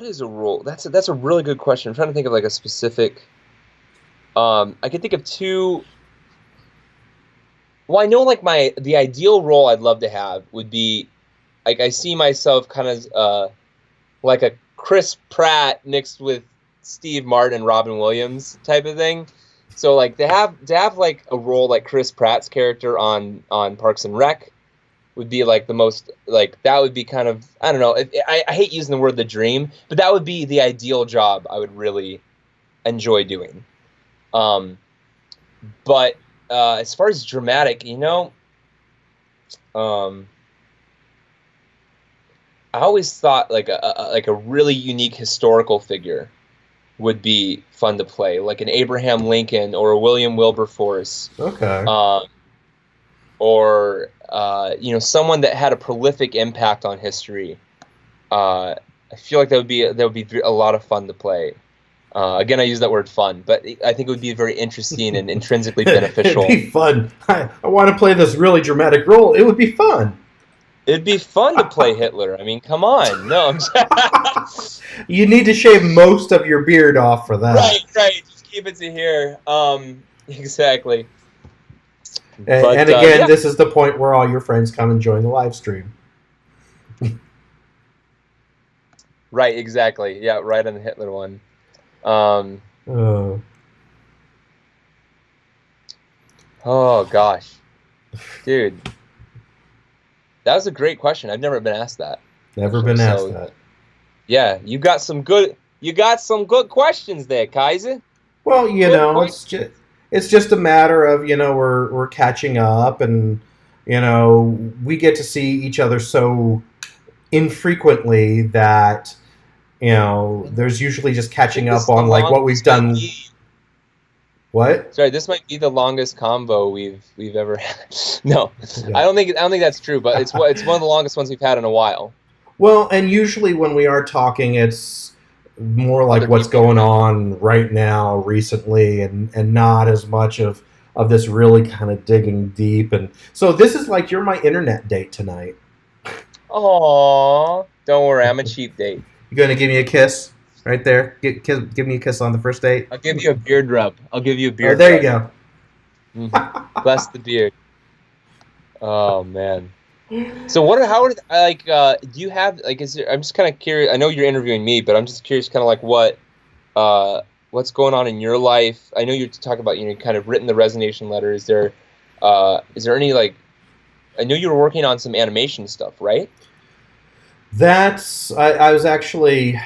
is a role? That's a really good question. I'm trying to think of like a specific. I can think of two. Well, I know like the ideal role I'd love to have would be, like, I see myself kind of like a Chris Pratt mixed with Steve Martin and Robin Williams type of thing. So like to have like a role like Chris Pratt's character on Parks and Rec would be like the most, like, that would be kind of, I don't know, I hate using the word the dream, but that would be the ideal job I would really enjoy doing. But as far as dramatic, I always thought like a really unique historical figure would be fun to play, like an Abraham Lincoln or a William Wilberforce. Okay. Or someone that had a prolific impact on history. I feel like that would be a lot of fun to play. Again, I use that word fun, but I think it would be very interesting and intrinsically beneficial. It'd be fun. I want to play this really dramatic role. It would be fun. It'd be fun to play Hitler. I mean, come on. No, I'm just... You need to shave most of your beard off for that. Right. Just keep it to here. Exactly. And again, this is the point where all your friends come and join the live stream. Right, exactly. Yeah, right on the Hitler one. Oh, gosh. Dude. That was a great question. I've never been asked that. Never been asked that. Yeah, you got some good questions there, Kaiser. Well, it's just a matter of, we're catching up, and we get to see each other so infrequently that there's usually just catching up on like what we've done. What? Sorry, this might be the longest convo we've ever had. No, yeah. I don't think that's true, but it's one of the longest ones we've had in a while. Well, and usually when we are talking, it's more like what's going on right now, recently, and not as much of this really kind of digging deep. And so this is like, you're my internet date tonight. Aww, don't worry, I'm a cheap date. You gonna give me a kiss right there? Give me a kiss on the first date. I'll give you a beard rub. There you go. Mm-hmm. Bless the beard. Oh man. So do you have like, I'm just kind of curious. I know you're interviewing me, but I'm just curious kind of like what's going on in your life. I know you're talking about, kind of written the resignation letter. Is there any, like, I know you were working on some animation stuff, right? I was actually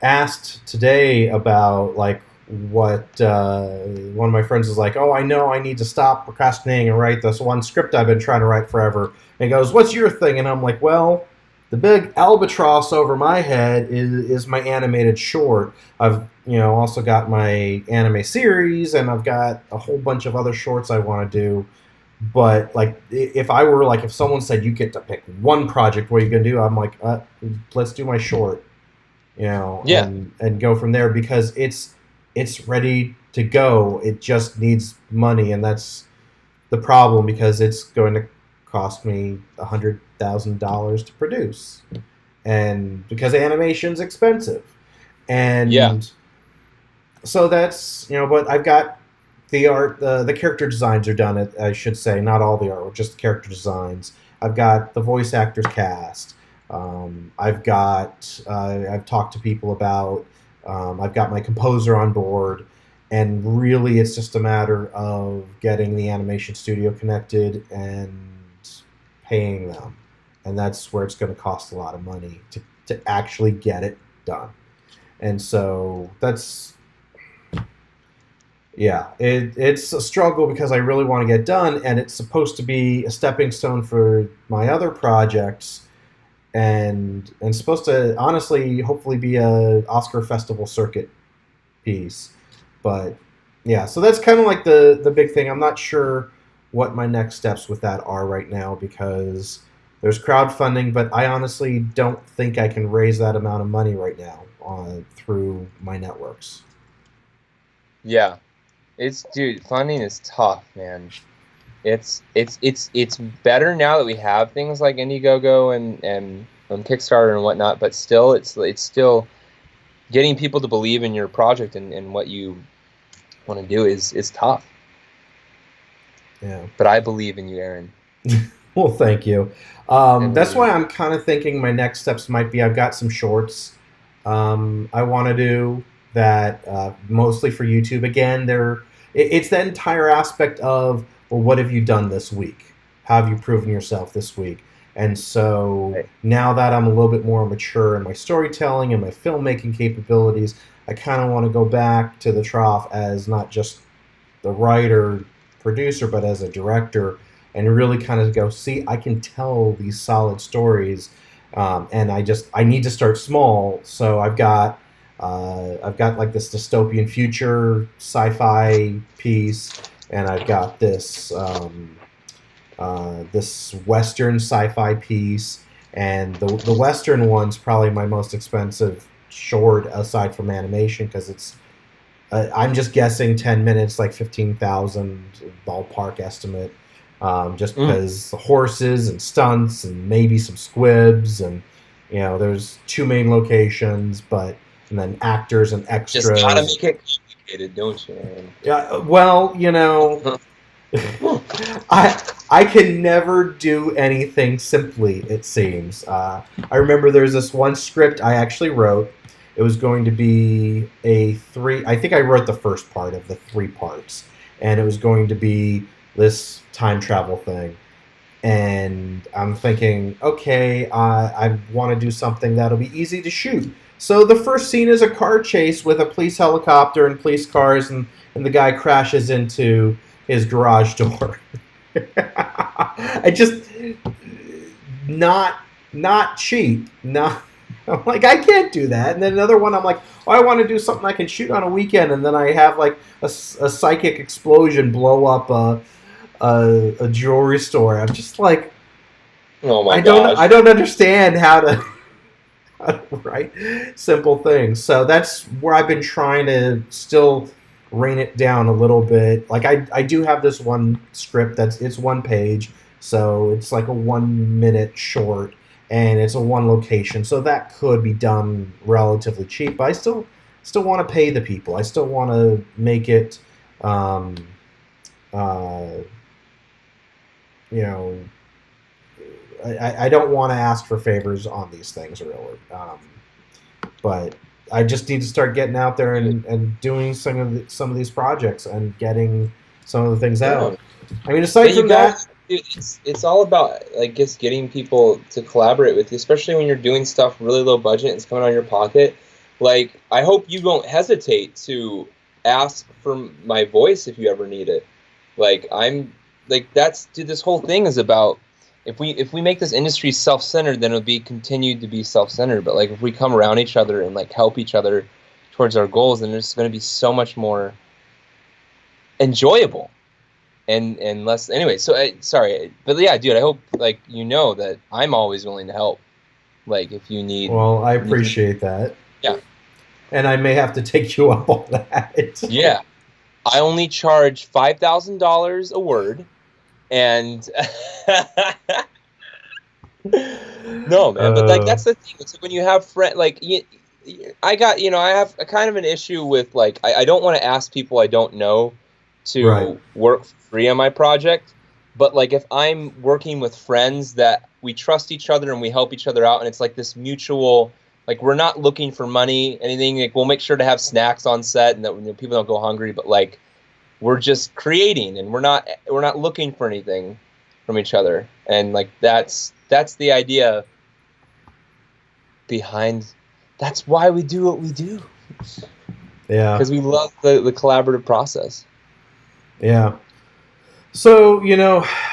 asked today about like what one of my friends was like, oh, I know I need to stop procrastinating and write this one script I've been trying to write forever. And he goes, what's your thing? And I'm like, well, the big albatross over my head is my animated short. I've also got my anime series, and I've got a whole bunch of other shorts I want to do. But like, if someone said you get to pick one project, what are you gonna do? I'm like, let's do my short, Yeah. and go from there, because it's ready to go. It just needs money, and that's the problem, because it's going to cost me $100,000 to produce, and because animation's expensive, Yeah. and so that's But I've got the art, the character designs are done. I should say, not all the art, just the character designs. I've got the voice actors cast. I've talked to people about. I've got my composer on board, and really, it's just a matter of getting the animation studio connected and paying them, and that's where it's going to cost a lot of money to actually get it done. And so that's yeah, it's a struggle, because I really want to get done, and it's supposed to be a stepping stone for my other projects, and supposed to honestly, hopefully, be a Oscar festival circuit piece. But yeah, so that's kind of like the big thing. I'm not sure what my next steps with that are right now, because there's crowdfunding, but I honestly don't think I can raise that amount of money right now through my networks. Yeah. Dude, funding is tough, man. It's better now that we have things like Indiegogo and Kickstarter and whatnot, but still, it's still getting people to believe in your project and what you want to do is tough. Yeah. But I believe in you, Aaron. Well, thank you. That's why I'm kind of thinking my next steps might be, I've got some shorts I want to do that, mostly for YouTube. Again, it's that entire aspect of, well, what have you done this week? How have you proven yourself this week? And so Right. now that I'm a little bit more mature in my storytelling and my filmmaking capabilities, I kind of want to go back to the trough as not just the writer, producer, but as a director, and really kind of go, see, I can tell these solid stories, and I need to start small. So I've got like this dystopian future sci-fi piece, and I've got this Western sci-fi piece, and the Western one's probably my most expensive short aside from animation, because it's I'm just guessing 10 minutes, like 15,000 ballpark estimate, just because the horses and stunts and maybe some squibs, and there's two main locations, and then actors and extras. Just gotta make it complicated, don't you, Aaron? Yeah, well, I can never do anything simply, it seems. I remember there's this one script I actually wrote. It was going to be I think I wrote the first part of the 3 parts, and it was going to be this time travel thing. And I'm thinking, okay, I want to do something that'll be easy to shoot. So the first scene is a car chase with a police helicopter and police cars, and the guy crashes into his garage door. I just not cheap. Not I'm like, I can't do that. And then another one, I'm like, oh, I want to do something I can shoot on a weekend, and then I have like a psychic explosion blow up a jewelry store. I'm just like, Oh my I gosh. don't understand how to write simple things. So that's where I've been trying to still rein it down a little bit. Like I do have this one script it's 1 page, so it's like a 1 minute short, and it's a 1 location, so that could be done relatively cheap. But I still want to pay the people. I still want to make it, you know. I don't want to ask for favors on these things, really. But I just need to start getting out there and doing some of these projects and getting some of the things out. I mean, aside But from that, it's all about, I guess, getting people to collaborate with you, especially when you're doing stuff really low budget and it's coming out of your pocket. Like, I hope you don't hesitate to ask for my voice if you ever need it. Like dude, this whole thing is about, if we make this industry self-centered, then it'll be continued to be self-centered. But like if we come around each other and like help each other towards our goals, then it's going to be so much more enjoyable and less. Anyway, so sorry, but yeah, dude, I hope like that I'm always willing to help. Like if you need. Well, I appreciate that. Yeah. And I may have to take you up on that. Yeah. I only charge $5,000 a word, and no, man. But like that's the thing. It's like when you have friends, like I have a kind of an issue with like I don't want to ask people I don't know to work for free on my project, but like if I'm working with friends that we trust each other and we help each other out, and it's like this mutual. Like we're not looking for money, anything. Like we'll make sure to have snacks on set, and that people don't go hungry. But like, we're just creating, and we're not looking for anything from each other. And like that's the idea behind. That's why we do what we do. Yeah. Because we love the collaborative process. Yeah. So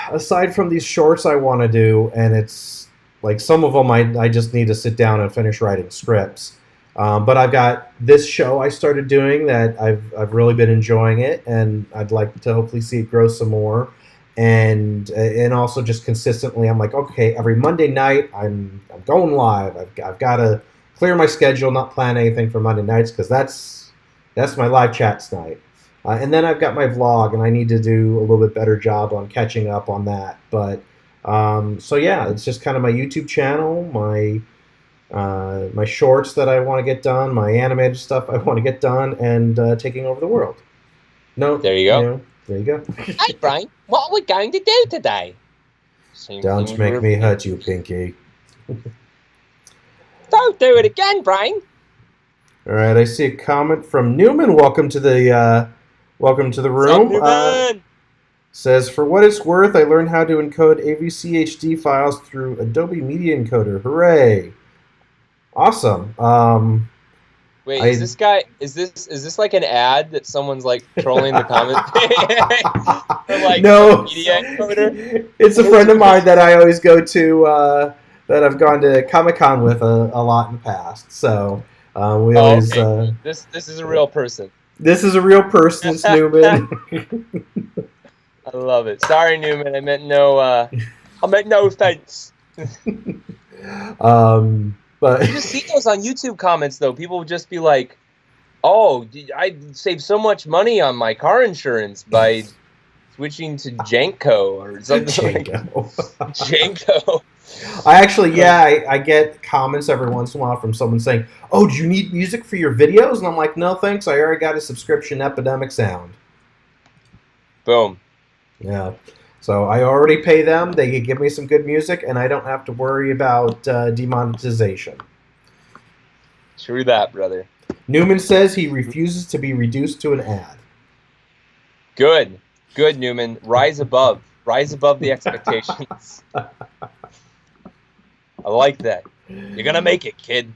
aside from these shorts I want to do, and it's. Like some of them, I just need to sit down and finish writing scripts. But I've got this show I started doing that I've really been enjoying it, and I'd like to hopefully see it grow some more. And also just consistently, I'm like, okay, every Monday night I'm going live. I've got to clear my schedule, not plan anything for Monday nights because that's my live chats night. And then I've got my vlog, and I need to do a little bit better job on catching up on that, but. So yeah, it's just kind of my YouTube channel, my shorts that I want to get done, my animated stuff I want to get done, and taking over the world. No, there you go. There you go. Hey Brian, what are we going to do today? Don't make me hurt you, Pinky. Don't do it again, Brian. All right, I see a comment from Newman. Welcome to the room. Newman? Says, for what it's worth, I learned how to encode AVCHD files through Adobe Media Encoder. Hooray! Awesome. Wait, is this like an ad that someone's like trolling the comment for like no, Media Encoder? It's a friend of mine that I always go to, that I've gone to Comic-Con with a lot in the past. So we always... Okay. This is a real person. This is a real person, it's Newman. I love it. Sorry, Newman. I meant no offense. But you just see those on YouTube comments, though. People would just be like, "Oh, I saved so much money on my car insurance by switching to Janko or something." Janko. I actually, I get comments every once in a while from someone saying, "Oh, do you need music for your videos?" And I'm like, "No, thanks. I already got a subscription, Epidemic Sound." Boom. Yeah, so I already pay them. They can give me some good music, and I don't have to worry about demonetization. True that, brother. Newman says he refuses to be reduced to an ad. Good, Newman. Rise above the expectations. I like that. You're gonna make it, kid.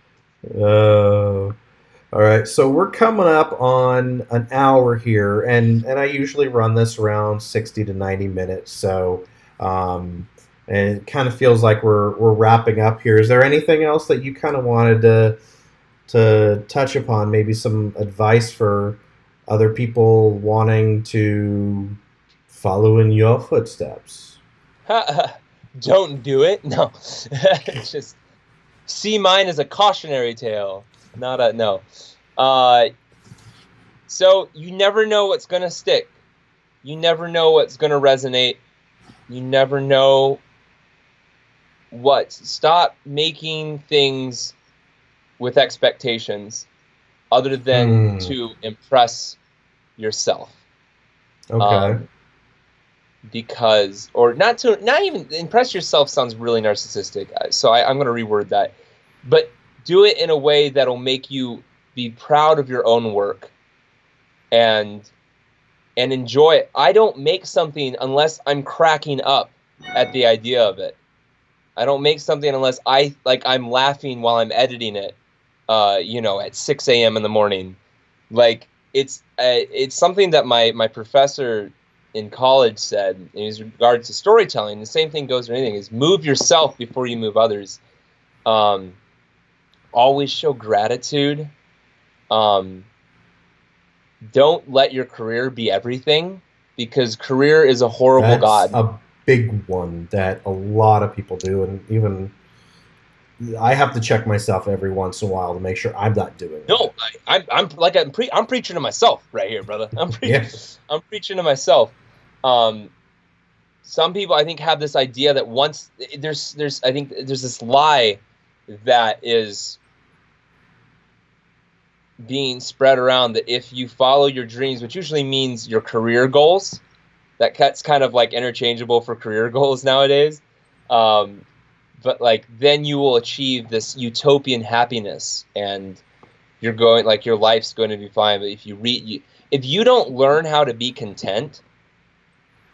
All right, so we're coming up on an hour here, and I usually run this around 60 to 90 minutes. So, and it kind of feels like we're wrapping up here. Is there anything else that you kind of wanted to touch upon? Maybe some advice for other people wanting to follow in your footsteps? Don't do it. No, just see mine as a cautionary tale. Not a no. So you never know what's gonna stick. You never know what's gonna resonate. You never know what. Stop making things with expectations other than to impress yourself. Okay. Because, or not even impress yourself sounds really narcissistic. So I'm gonna reword that. But do it in a way that'll make you be proud of your own work and enjoy it. I don't make something unless I'm cracking up at the idea of it. I don't make something unless I'm laughing while I'm editing it, at 6 a.m. in the morning. Like, it's something that my professor in college said in regards to storytelling. The same thing goes for anything: is move yourself before you move others. Always show gratitude. Don't let your career be everything, because career is a horrible god. That's a big one that a lot of people do, and even I have to check myself every once in a while to make sure I'm not doing it. No, I'm preaching to myself right here, brother. I'm preaching to myself. Some people, I think, have this idea that once there's this lie that is being spread around that if you follow your dreams, which usually means your career goals, that's kind of like interchangeable for career goals nowadays. But like then you will achieve this utopian happiness, and you're going, like, your life's going to be fine. But if you don't learn how to be content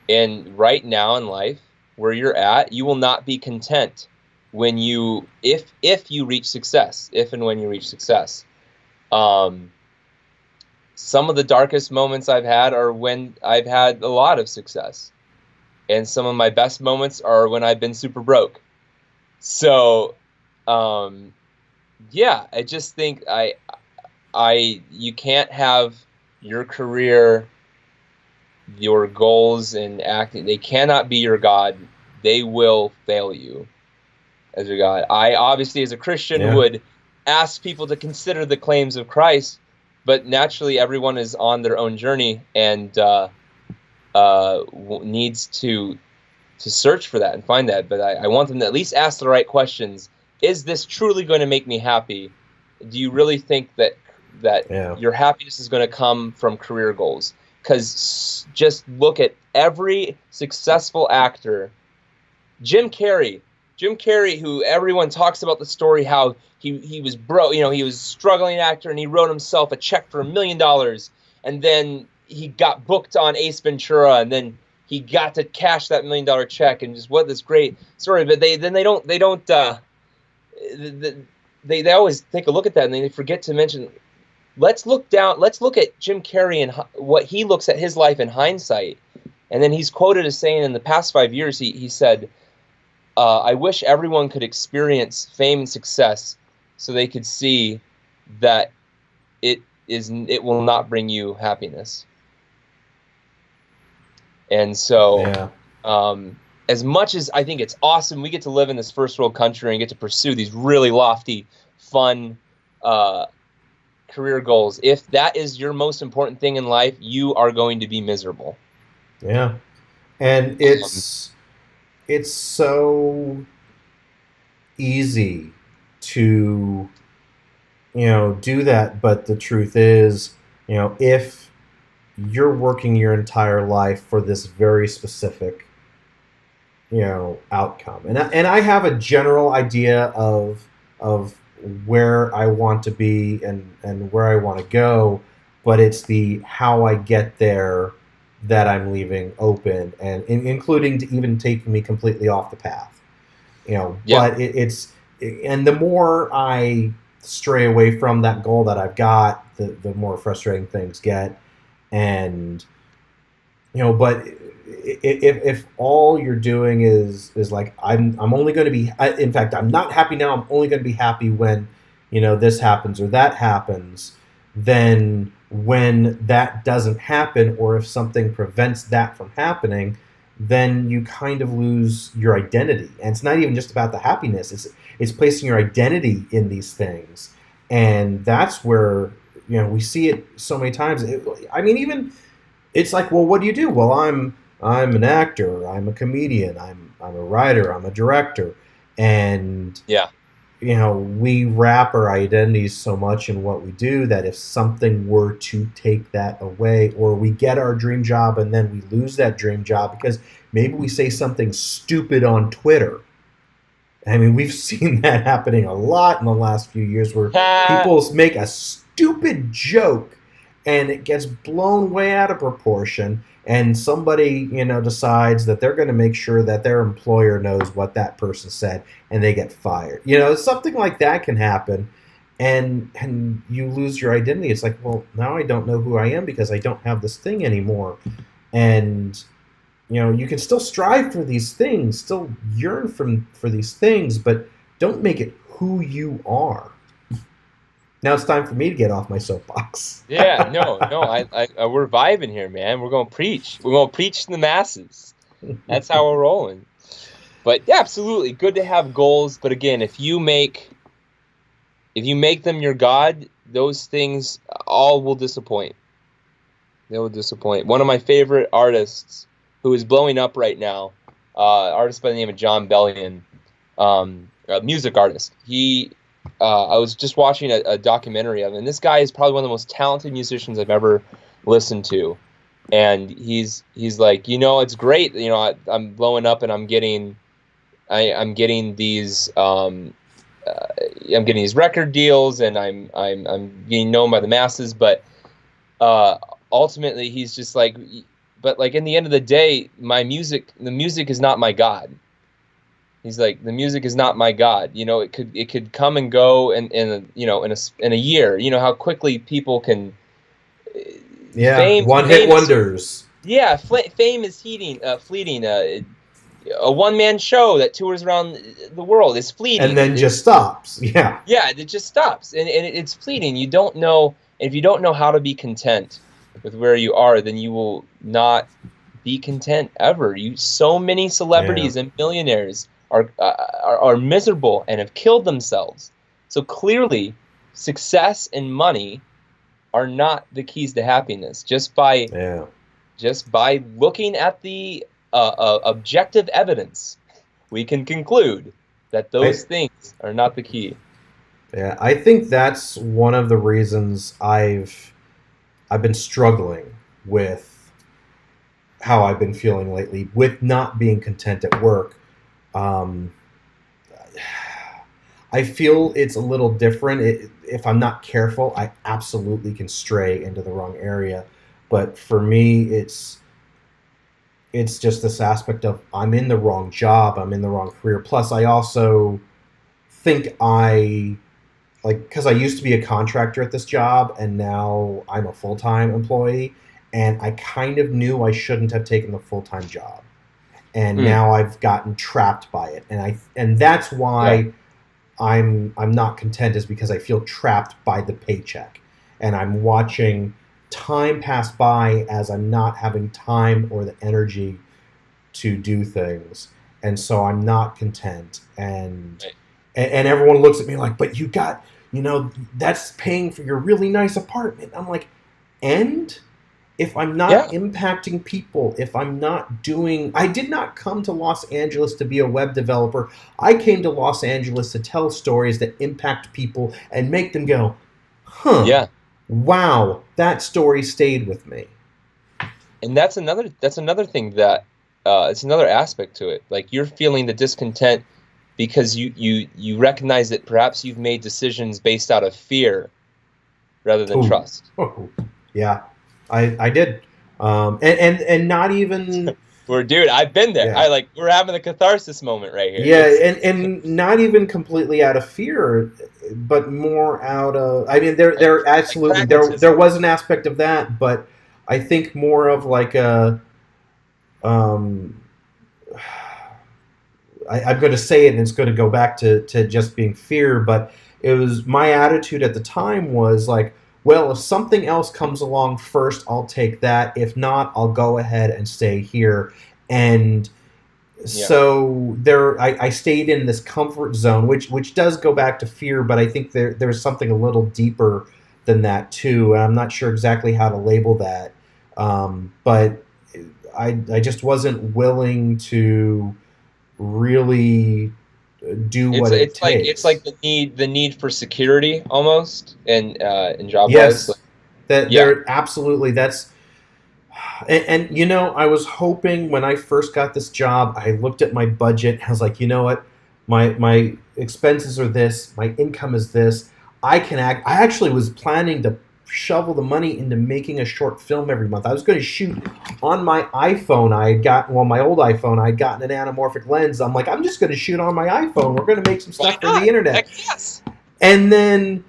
in right now in life where you're at, you will not be content when you if you reach success, if and when you reach success. Some of the darkest moments I've had are when I've had a lot of success, and some of my best moments are when I've been super broke. So, yeah, I just think you can't have your career, your goals and acting, they cannot be your God. They will fail you as your God. I obviously, as a Christian, would ask people to consider the claims of Christ, but naturally everyone is on their own journey and needs to search for that and find that. But I want them to at least ask the right questions. Is this truly going to make me happy? Do you really think that your happiness is going to come from career goals? Because just look at every successful actor. Jim Carrey, who everyone talks about the story, how he was broke, he was a struggling actor, and he wrote himself a check for $1 million, and then he got booked on Ace Ventura, and then he got to cash that $1 million check, and just what this great story. But they always take a look at that, and they forget to mention. Let's look at Jim Carrey and what he looks at his life in hindsight. And then he's quoted as saying, in the past 5 years, he said, I wish everyone could experience fame and success so they could see that it will not bring you happiness. And so, as much as I think it's awesome, we get to live in this first world country and get to pursue these really lofty, fun, career goals. If that is your most important thing in life, you are going to be miserable. Yeah. And it's so easy to, do that. But the truth is, if you're working your entire life for this very specific, outcome. And I have a general idea of where I want to be and where I want to go, but it's the how I get there that I'm leaving open, and including to even taking me completely off the path. But and the more I stray away from that goal that I've got, the more frustrating things get. And but if all you're doing is like I'm only going to be, in fact, I'm not happy now, I'm only going to be happy when this happens or that happens, then when that doesn't happen, or if something prevents that from happening, then you kind of lose your identity. And it's not even just about the happiness, it's placing your identity in these things. And that's where we see it so many times. Even it's like, well, what do you do? Well, I'm an actor, I'm a comedian, I'm a writer, I'm a director. And we wrap our identities so much in what we do that if something were to take that away, or we get our dream job and then we lose that dream job because maybe we say something stupid on Twitter. We've seen that happening a lot in the last few years, where people make a stupid joke and it gets blown way out of proportion, and somebody decides that they're going to make sure that their employer knows what that person said, and they get fired. Something like that can happen, and you lose your identity. It's like, well, now I don't know who I am because I don't have this thing anymore. And you can still strive for these things, still yearn for these things, but don't make it who you are. Now it's time for me to get off my soapbox. Yeah, no, we're vibing here, man. We're gonna preach. We're gonna preach to the masses. That's how we're rolling. But yeah, absolutely, good to have goals. But again, if you make them your God, those things all will disappoint. They will disappoint. One of my favorite artists, who is blowing up right now, artist by the name of John Bellion, a music artist. I was just watching a documentary of him, and this guy is probably one of the most talented musicians I've ever listened to. And he's like, it's great. I'm blowing up, and I'm getting these I'm getting these record deals, and I'm being known by the masses. But ultimately, he's just like, but like in the end of the day, the music is not my God. He's like, the music is not my God. It could come and go in a year. How quickly people can. One-hit wonders. Yeah, fame is fleeting. A one-man show that tours around the world is fleeting, and then just stops. Yeah, it just stops, and it's fleeting. You don't know, and if you don't know how to be content with where you are, then you will not be content ever. So many celebrities and millionaires are miserable and have killed themselves. So clearly, success and money are not the keys to happiness. Just by looking at the objective evidence, we can conclude that those things are not the key. Yeah, I think that's one of the reasons I've been struggling with how I've been feeling lately with not being content at work. I feel it's a little different. If I'm not careful, I absolutely can stray into the wrong area. But for me, it's just this aspect of I'm in the wrong job, I'm in the wrong career. Plus, I also think because I used to be a contractor at this job, and now I'm a full-time employee, and I kind of knew I shouldn't have taken the full-time job. And now I've gotten trapped by it, and that's why I'm not content, is because I feel trapped by the paycheck, and I'm watching time pass by as I'm not having time or the energy to do things, and so I'm not content, and everyone looks at me like, but you got, that's paying for your really nice apartment. I'm like, and if I'm not impacting people, if I'm not doing... I did not come to Los Angeles to be a web developer. I came to Los Angeles to tell stories that impact people and make them go, wow, that story stayed with me. And that's another thing that it's another aspect to it. Like, you're feeling the discontent because you recognize that perhaps you've made decisions based out of fear rather than trust. Oh, yeah. I did, and not even. Dude, I've been there. Yeah. We're having a catharsis moment right here. Yeah, and not even completely out of fear, but more out of. I mean, there absolutely there was an aspect of that, but I think more of like a. I'm going to say it, and it's going to go back to just being fear, but it was my attitude at the time was like, well, if something else comes along first, I'll take that. If not, I'll go ahead and stay here. And so I stayed in this comfort zone, which does go back to fear, but I think there's something a little deeper than that too. And I'm not sure exactly how to label that. But I just wasn't willing to really do what it takes. It's like the need for security almost, and job wise. They're absolutely, that's, and I was hoping when I first got this job, I looked at my budget. I was like, you know what, my expenses are this, my income is this. I actually was planning to shovel the money into making a short film every month. I was going to shoot on my iPhone. My old iPhone, I had gotten an anamorphic lens. I'm like, I'm just going to shoot on my iPhone. We're going to make some stuff for the internet. Yes. And then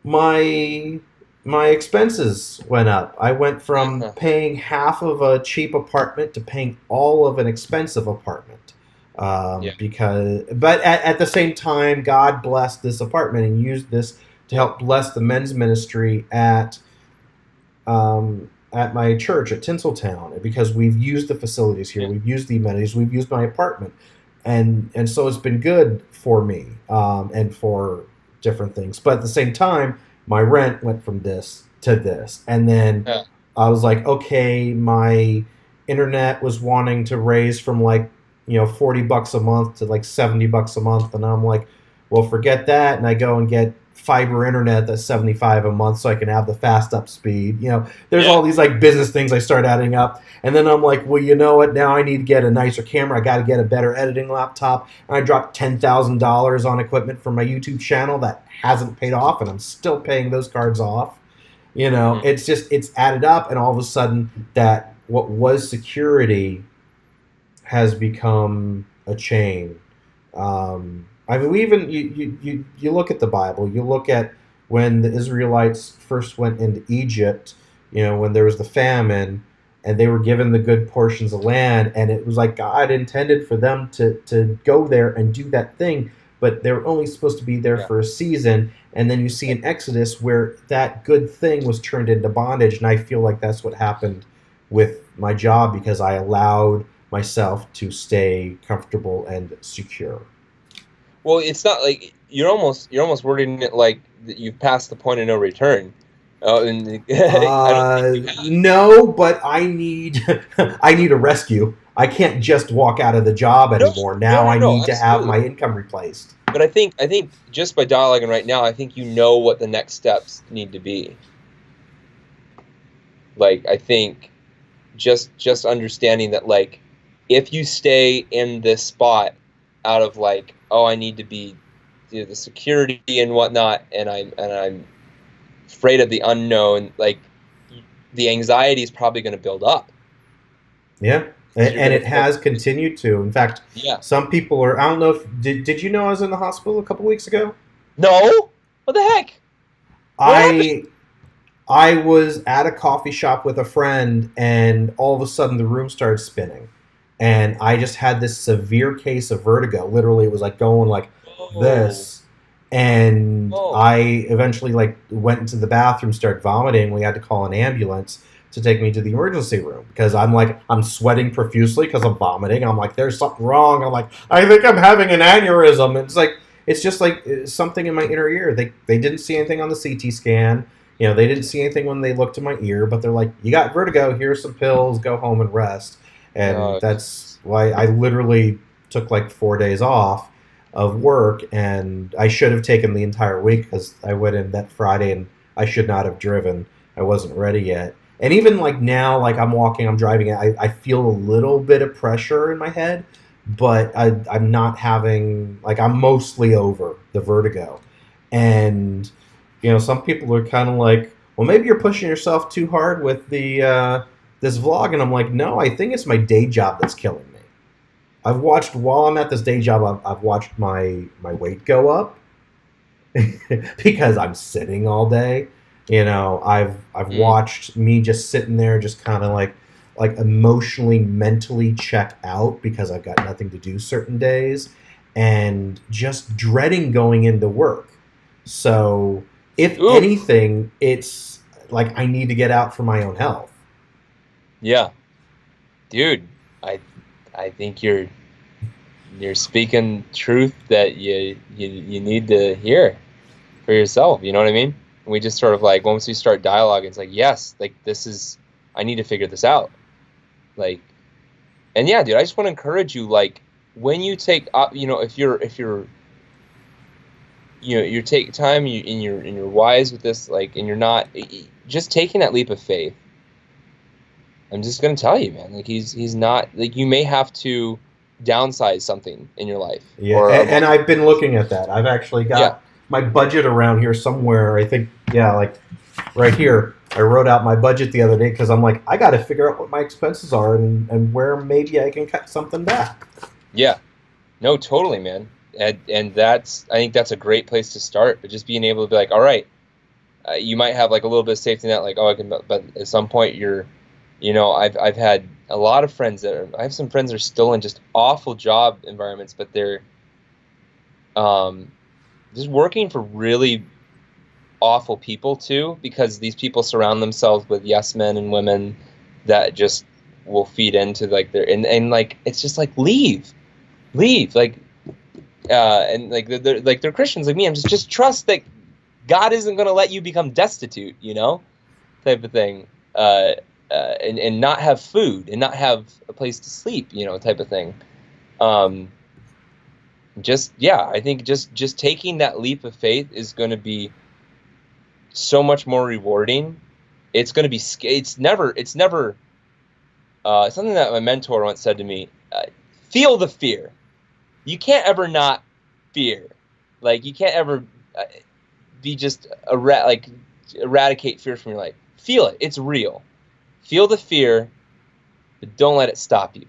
my my expenses went up. I went from paying half of a cheap apartment to paying all of an expensive apartment. Yeah. But at the same time, God blessed this apartment and used this to help bless the men's ministry at my church at Tinseltown, because we've used the facilities here, Yeah. we've used the amenities, we've used my apartment, and so it's been good for me, and for different things. But at the same time, my rent went from this to this, and then Yeah. I was like, okay, my internet was wanting to raise from like $40 a month to like $70 a month, and I'm like, well, forget that, and I go and get fiber internet that's $75 a month so I can have the fast up speed. There's all these like business things I start adding up, and then I'm like, well, you know what? Now I need to get a nicer camera. I got to get a better editing laptop. And I dropped $10,000 on equipment for my YouTube channel that hasn't paid off, and I'm still paying those cards off. It's added up, and all of a sudden, that what was security has become a chain. I mean, we even you look at the Bible. You look at when the Israelites first went into Egypt. When there was the famine, and they were given the good portions of land, and it was like God intended for them to go there and do that thing, but they were only supposed to be there for a season. And then you see in Exodus where that good thing was turned into bondage, and I feel like that's what happened with my job, because I allowed myself to stay comfortable and secure. Well, it's not like you're almost wording it like that you've passed the point of no return. And I don't think you have. No, but I need a rescue. I can't just walk out of the job anymore. Now I need to have my income replaced. But I think just by dialoguing right now, I think you know what the next steps need to be. Like, I think just understanding that, like, if you stay in this spot out of like, oh, I need to be the security and whatnot, and I'm afraid of the unknown, like the anxiety is probably going to build up. Yeah, and it has continued to. In fact, some people are. I don't know if did you know I was in the hospital a couple weeks ago? No, what the heck? I was at a coffee shop with a friend, and all of a sudden the room started spinning. And I just had this severe case of vertigo. Literally, it was like going like this. And I eventually like went into the bathroom, started vomiting. We had to call an ambulance to take me to the emergency room, because I'm sweating profusely because I'm vomiting. I'm like, there's something wrong. I'm like, I think I'm having an aneurysm. It's just like something in my inner ear. They didn't see anything on the CT scan. They didn't see anything when they looked at my ear, but they're like, you got vertigo. Here's some pills. Go home and rest. And that's why I literally took like 4 days off of work, and I should have taken the entire week, because I went in that Friday and I should not have driven. I wasn't ready yet. And even like now, like I'm driving, I feel a little bit of pressure in my head, but I'm not having, like, I'm mostly over the vertigo. And, some people are kind of like, well, maybe you're pushing yourself too hard with this vlog. And I'm like, no, I think it's my day job that's killing me. While I'm at this day job, I've watched my weight go up because I'm sitting all day. I've watched me just sitting there, just kind of like emotionally, mentally check out, because I've got nothing to do certain days, and just dreading going into work. So if anything, it's like I need to get out for my own health. Yeah, dude, I think you're speaking truth that you need to hear for yourself. You know what I mean? We just sort of like, once we start dialoguing, it's like, yes, like I need to figure this out. Like, and yeah, dude, I just want to encourage you, like, when you take, if you're you take time, and you're wise with this, like, and you're not just taking that leap of faith. I'm just gonna tell you, man. Like, he's not, like, you may have to downsize something in your life. Yeah, and I've been looking at that. I've actually got my budget around here somewhere. I think, like right here. I wrote out my budget the other day, because I'm like, I got to figure out what my expenses are and where maybe I can cut something back. Yeah, no, totally, man. And I think that's a great place to start. But just being able to be like, all right, you might have like a little bit of safety net, like, oh, I can, but at some point I've had a lot of friends I have some friends that are still in just awful job environments, but they're just working for really awful people too, because these people surround themselves with yes men and women that just will feed into like and like, it's just like, leave, like, and like they're Christians like me. I'm just trust that God isn't going to let you become destitute, type of thing, and not have food and not have a place to sleep, type of thing. I think just taking that leap of faith is going to be so much more rewarding. It's going to be, it's never something that my mentor once said to me, feel the fear. You can't ever not fear. Like, you can't ever be just eradicate fear from your life. Feel it. It's real. Feel the fear, but don't let it stop you.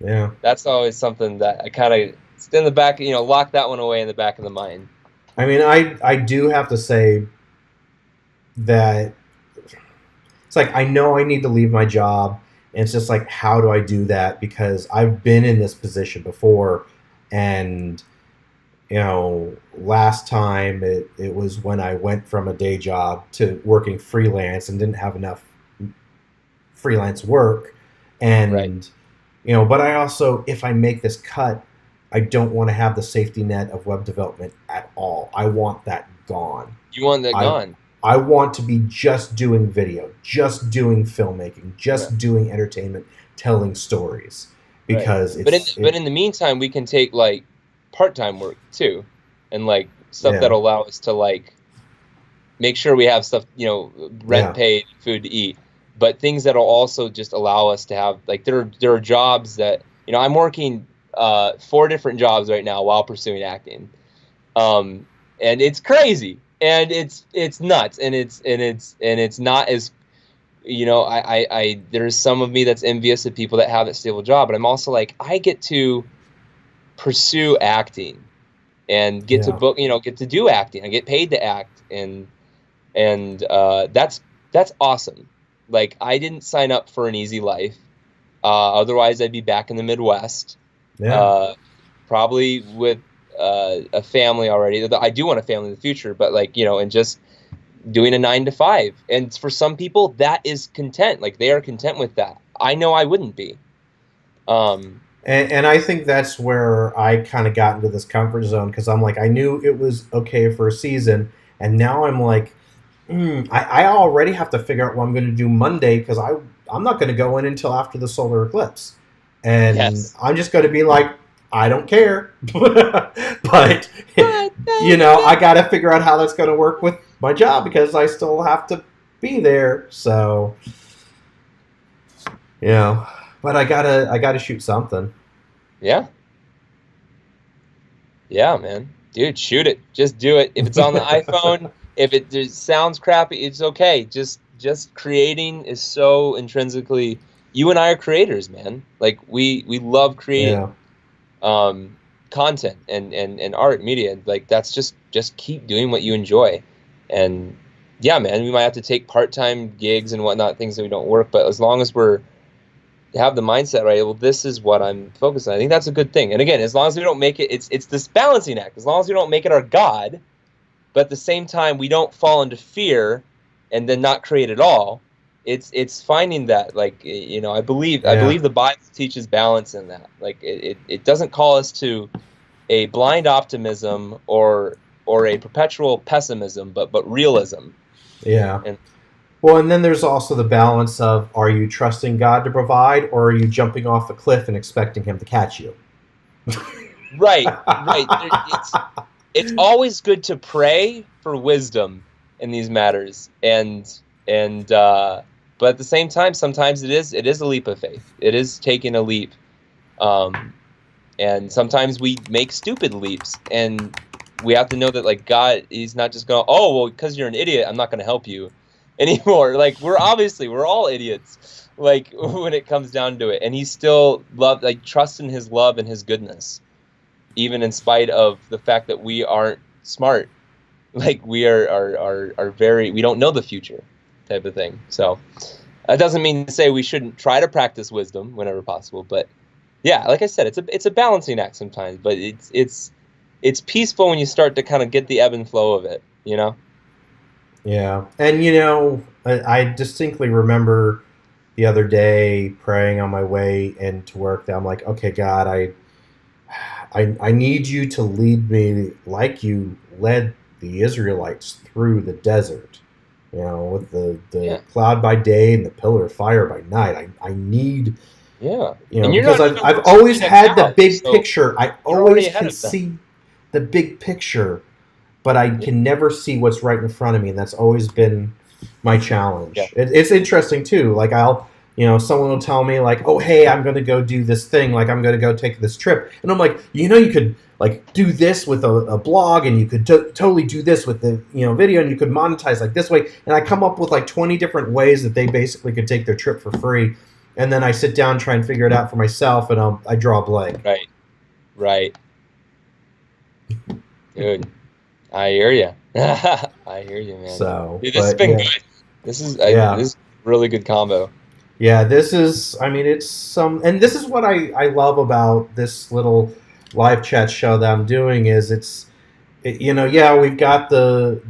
Yeah. That's always something that I kind of, it's in the back, lock that one away in the back of the mind. I mean, I do have to say that it's like, I know I need to leave my job, and it's just like, how do I do that? Because I've been in this position before, and last time it was when I went from a day job to working freelance and didn't have enough freelance work, and right. But I also, if I make this cut, I don't want to have the safety net of web development at all. I want that gone. You want that gone? I want to be just doing video, just doing filmmaking, just doing entertainment, telling stories, because but in the meantime, we can take like part-time work too, and like stuff that'll allow us to like make sure we have stuff, rent paid, food to eat, but things that'll also just allow us to have, like, there are jobs that, I'm working 4 different jobs right now while pursuing acting, and it's crazy, and it's nuts, and it's not as, there's some of me that's envious of people that have that stable job, but I'm also like, I get to pursue acting and get to book, get to do acting. I get paid to act, and that's awesome. Like, I didn't sign up for an easy life. Otherwise I'd be back in the Midwest, probably with a family already. I do want a family in the future, but like, and just doing a 9-to-5. And for some people that is content. Like, they are content with that. I know I wouldn't be. And I think that's where I kind of got into this comfort zone, because I'm like, I knew it was okay for a season, and now I'm like, I already have to figure out what I'm going to do Monday, because I'm not going to go in until after the solar eclipse, and I'm just going to be like, I don't care, but I got to figure out how that's going to work with my job, because I still have to be there. So, but I gotta shoot something. Yeah, man, dude, shoot it. Just do it. If it's on the iPhone, if it just sounds crappy, it's okay. Just creating is so intrinsically. You and I are creators, man. Like, we love creating content and art, media. Like, that's just keep doing what you enjoy. And yeah, man, we might have to take part-time gigs and whatnot, things that we don't work, but as long as we're have the mindset right, well, this is what I'm focused on. I think that's a good thing. And again, as long as we don't make it, it's this balancing act. As long as we don't make it our God, but at the same time we don't fall into fear and then not create at all. It's finding that, like, I believe the Bible teaches balance in that. Like, it doesn't call us to a blind optimism or a perpetual pessimism, but realism. Yeah. And then there's also the balance of, are you trusting God to provide, or are you jumping off a cliff and expecting him to catch you? Right. It's always good to pray for wisdom in these matters, and but at the same time, sometimes it is a leap of faith. It is taking a leap, and sometimes we make stupid leaps, and we have to know that, like, God, he's not just going, oh, well, because you're an idiot, I'm not going to help you anymore. Like, we're all idiots, like, when it comes down to it, and he still trusts in his love and his goodness, even in spite of the fact that we aren't smart, like we are very, we don't know the future type of thing. So that doesn't mean to say we shouldn't try to practice wisdom whenever possible, but yeah, like I said, it's a balancing act sometimes, but it's peaceful when you start to kind of get the ebb and flow of it, you know? Yeah. And, you know, I distinctly remember the other day praying on my way into work that I'm like, okay, God, I need you to lead me like you led the Israelites through the desert, you know, with the cloud by day and the pillar of fire by night. I need, Yeah. you know, And you're because not even I've working always it had the out, big so picture. I you're already always ahead can of them. see the big picture, but I Yeah. can never see what's right in front of me, and that's always been my challenge. Yeah. It's interesting too. Like you know, someone will tell me like, "Oh, hey, I'm going to go do this thing. Like, I'm going to go take this trip," and I'm like, you know, you could like do this with a blog, and you could totally do this with the video, and you could monetize like this way. And I come up with like 20 different ways that they basically could take their trip for free, and then I sit down and try and figure it out for myself, and I draw a blank. Right. Dude, I hear you. I hear you, man. So, Dude, this has but been yeah, good. This is yeah. this is really good combo. Yeah, this is, I mean, it's and this is what I love about this little live chat show that I'm doing is yeah, we've got the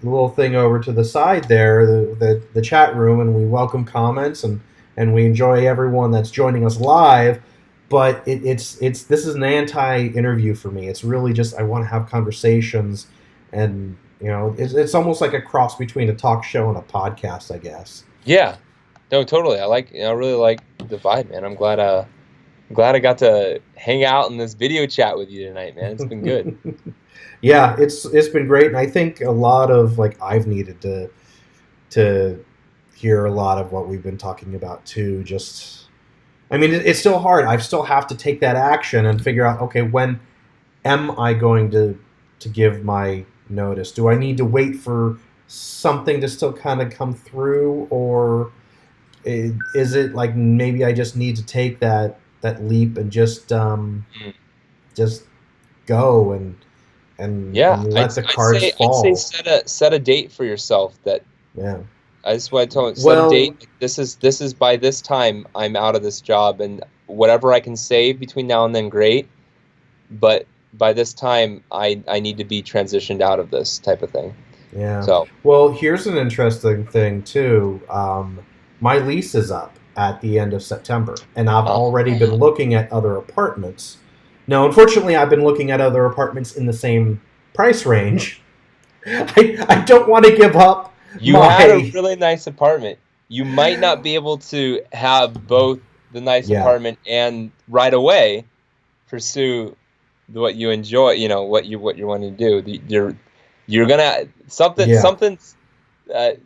little thing over to the side there, the chat room, and we welcome comments and we enjoy everyone that's joining us live. But it's this is an anti-interview for me. It's really just I want to have conversations, and it's almost like a cross between a talk show and a podcast, I guess. Yeah. No, totally. I really like the vibe, man. I'm glad I got to hang out in this video chat with you tonight, man. It's been good. Yeah, it's been great, and I think a lot of like I've needed to hear a lot of what we've been talking about too. Just, I mean, it's still hard. I still have to take that action and figure out, okay, when am I going to give my notice? Do I need to wait for something to still kind of come through, or is it like maybe I just need to take that leap and just go and let the cards fall? I'd say set a date for yourself. That Yeah. That's why I told him, set a date. This is by this time I'm out of this job, and whatever I can save between now and then, great. But by this time, I need to be transitioned out of this type of thing. Yeah. So, well, here's an interesting thing too. My lease is up at the end of September, and I've already been looking at other apartments. Now, unfortunately, I've been looking at other apartments in the same price range. I don't want to give up. You had a really nice apartment. You might not be able to have both the nice apartment and right away pursue what you enjoy. You know what you want to do. You're gonna something's. I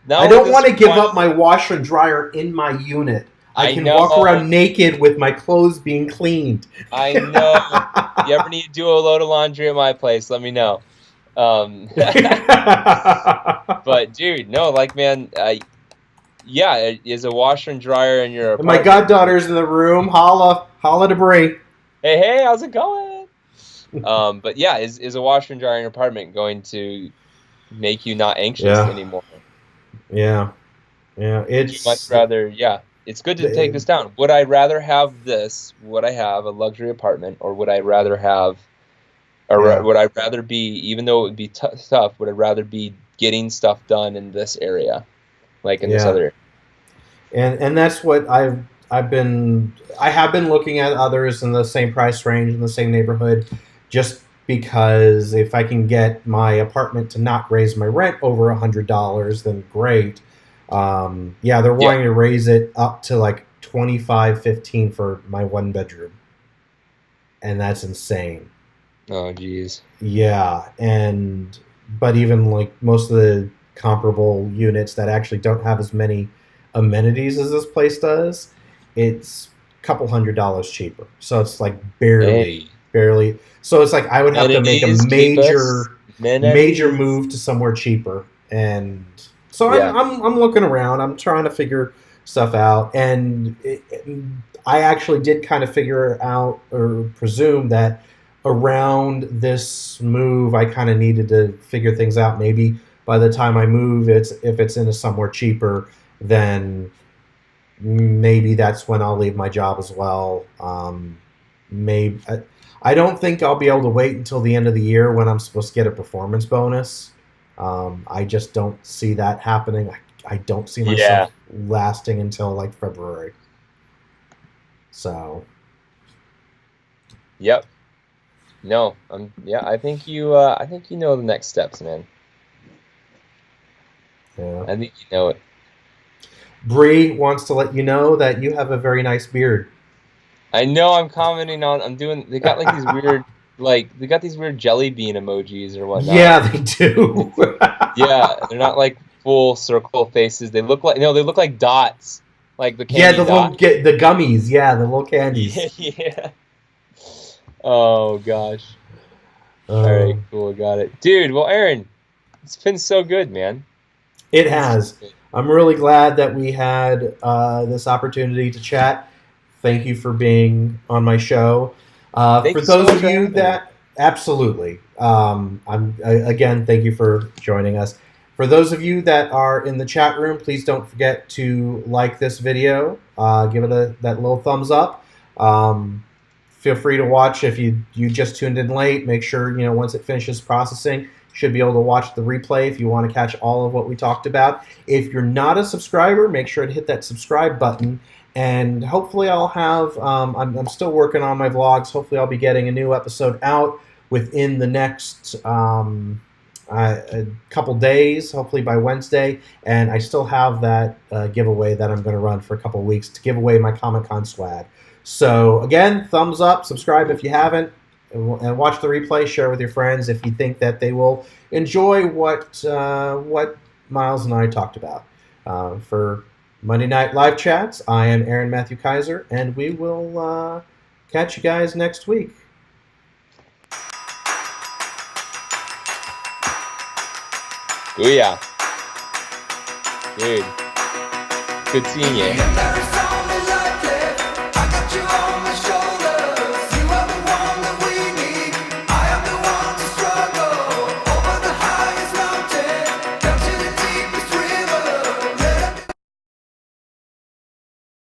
don't want to give up my washer and dryer in my unit. I can walk around naked with my clothes being cleaned. I know. You ever need to do a load of laundry at my place, let me know. But dude, no, like, man, is a washer and dryer in your apartment. My goddaughter's in the room. Holla to Brie. Hey, how's it going? But yeah, is a washer and dryer in your apartment going to make you not anxious anymore? Yeah. It's much rather. Yeah, it's good to take this down. Would I rather have this? Would I have a luxury apartment, or would I rather have? Or would I rather be, even though it would be tough, would I rather be getting stuff done in this area, like in this other area? And that's what I have been looking at others in the same price range, in the same neighborhood, just because if I can get my apartment to not raise my rent over $100, then great. They're wanting to raise it up to like $25.15 for my one bedroom, and that's insane. Oh, geez. Yeah, but even like most of the comparable units that actually don't have as many amenities as this place does, it's a couple $100 cheaper. So it's like barely. So it's like I would have to make a major move to somewhere cheaper, and so I'm looking around. I'm trying to figure stuff out, and I actually did kind of figure out or presume that. around this move, I kind of needed to figure things out. Maybe by the time I move, if it's into somewhere cheaper, then maybe that's when I'll leave my job as well. Maybe I don't think I'll be able to wait until the end of the year when I'm supposed to get a performance bonus. I just don't see that happening. I don't see myself lasting until like February. So. Yep. No. I think you know the next steps, man. Yeah. I think you know it. Bree wants to let you know that you have a very nice beard. I know. I'm commenting on. I'm doing. They got like these weird, they got these weird jelly bean emojis or whatnot. Yeah, they do. Yeah, they're not like full circle faces. They look like they look like dots, like the candy dots. The gummies. Yeah, the little candies. Yeah. Oh gosh. All right, cool. Got it, dude. Well, Aaron, it's been so good, man. It has. I'm really glad that we had this opportunity to chat. Thank you for being on my show. For those of you that absolutely, again, thank you for joining us. For those of you that are in the chat room, please don't forget to like this video. Give it that little thumbs up. Feel free to watch if you just tuned in late. Make sure once it finishes processing, you should be able to watch the replay if you want to catch all of what we talked about. If you're not a subscriber, make sure to hit that subscribe button. And hopefully I'll have, I'm still working on my vlogs. Hopefully I'll be getting a new episode out within the next a couple days, hopefully by Wednesday. And I still have that giveaway that I'm going to run for a couple weeks to give away my Comic-Con swag. So again, thumbs up, subscribe if you haven't, and watch the replay. Share with your friends if you think that they will enjoy what Miles and I talked about. For Monday Night Live Chats, I am Aaron Matthew Kaiser, and we will catch you guys next week. Booyah. Dude, good seeing you.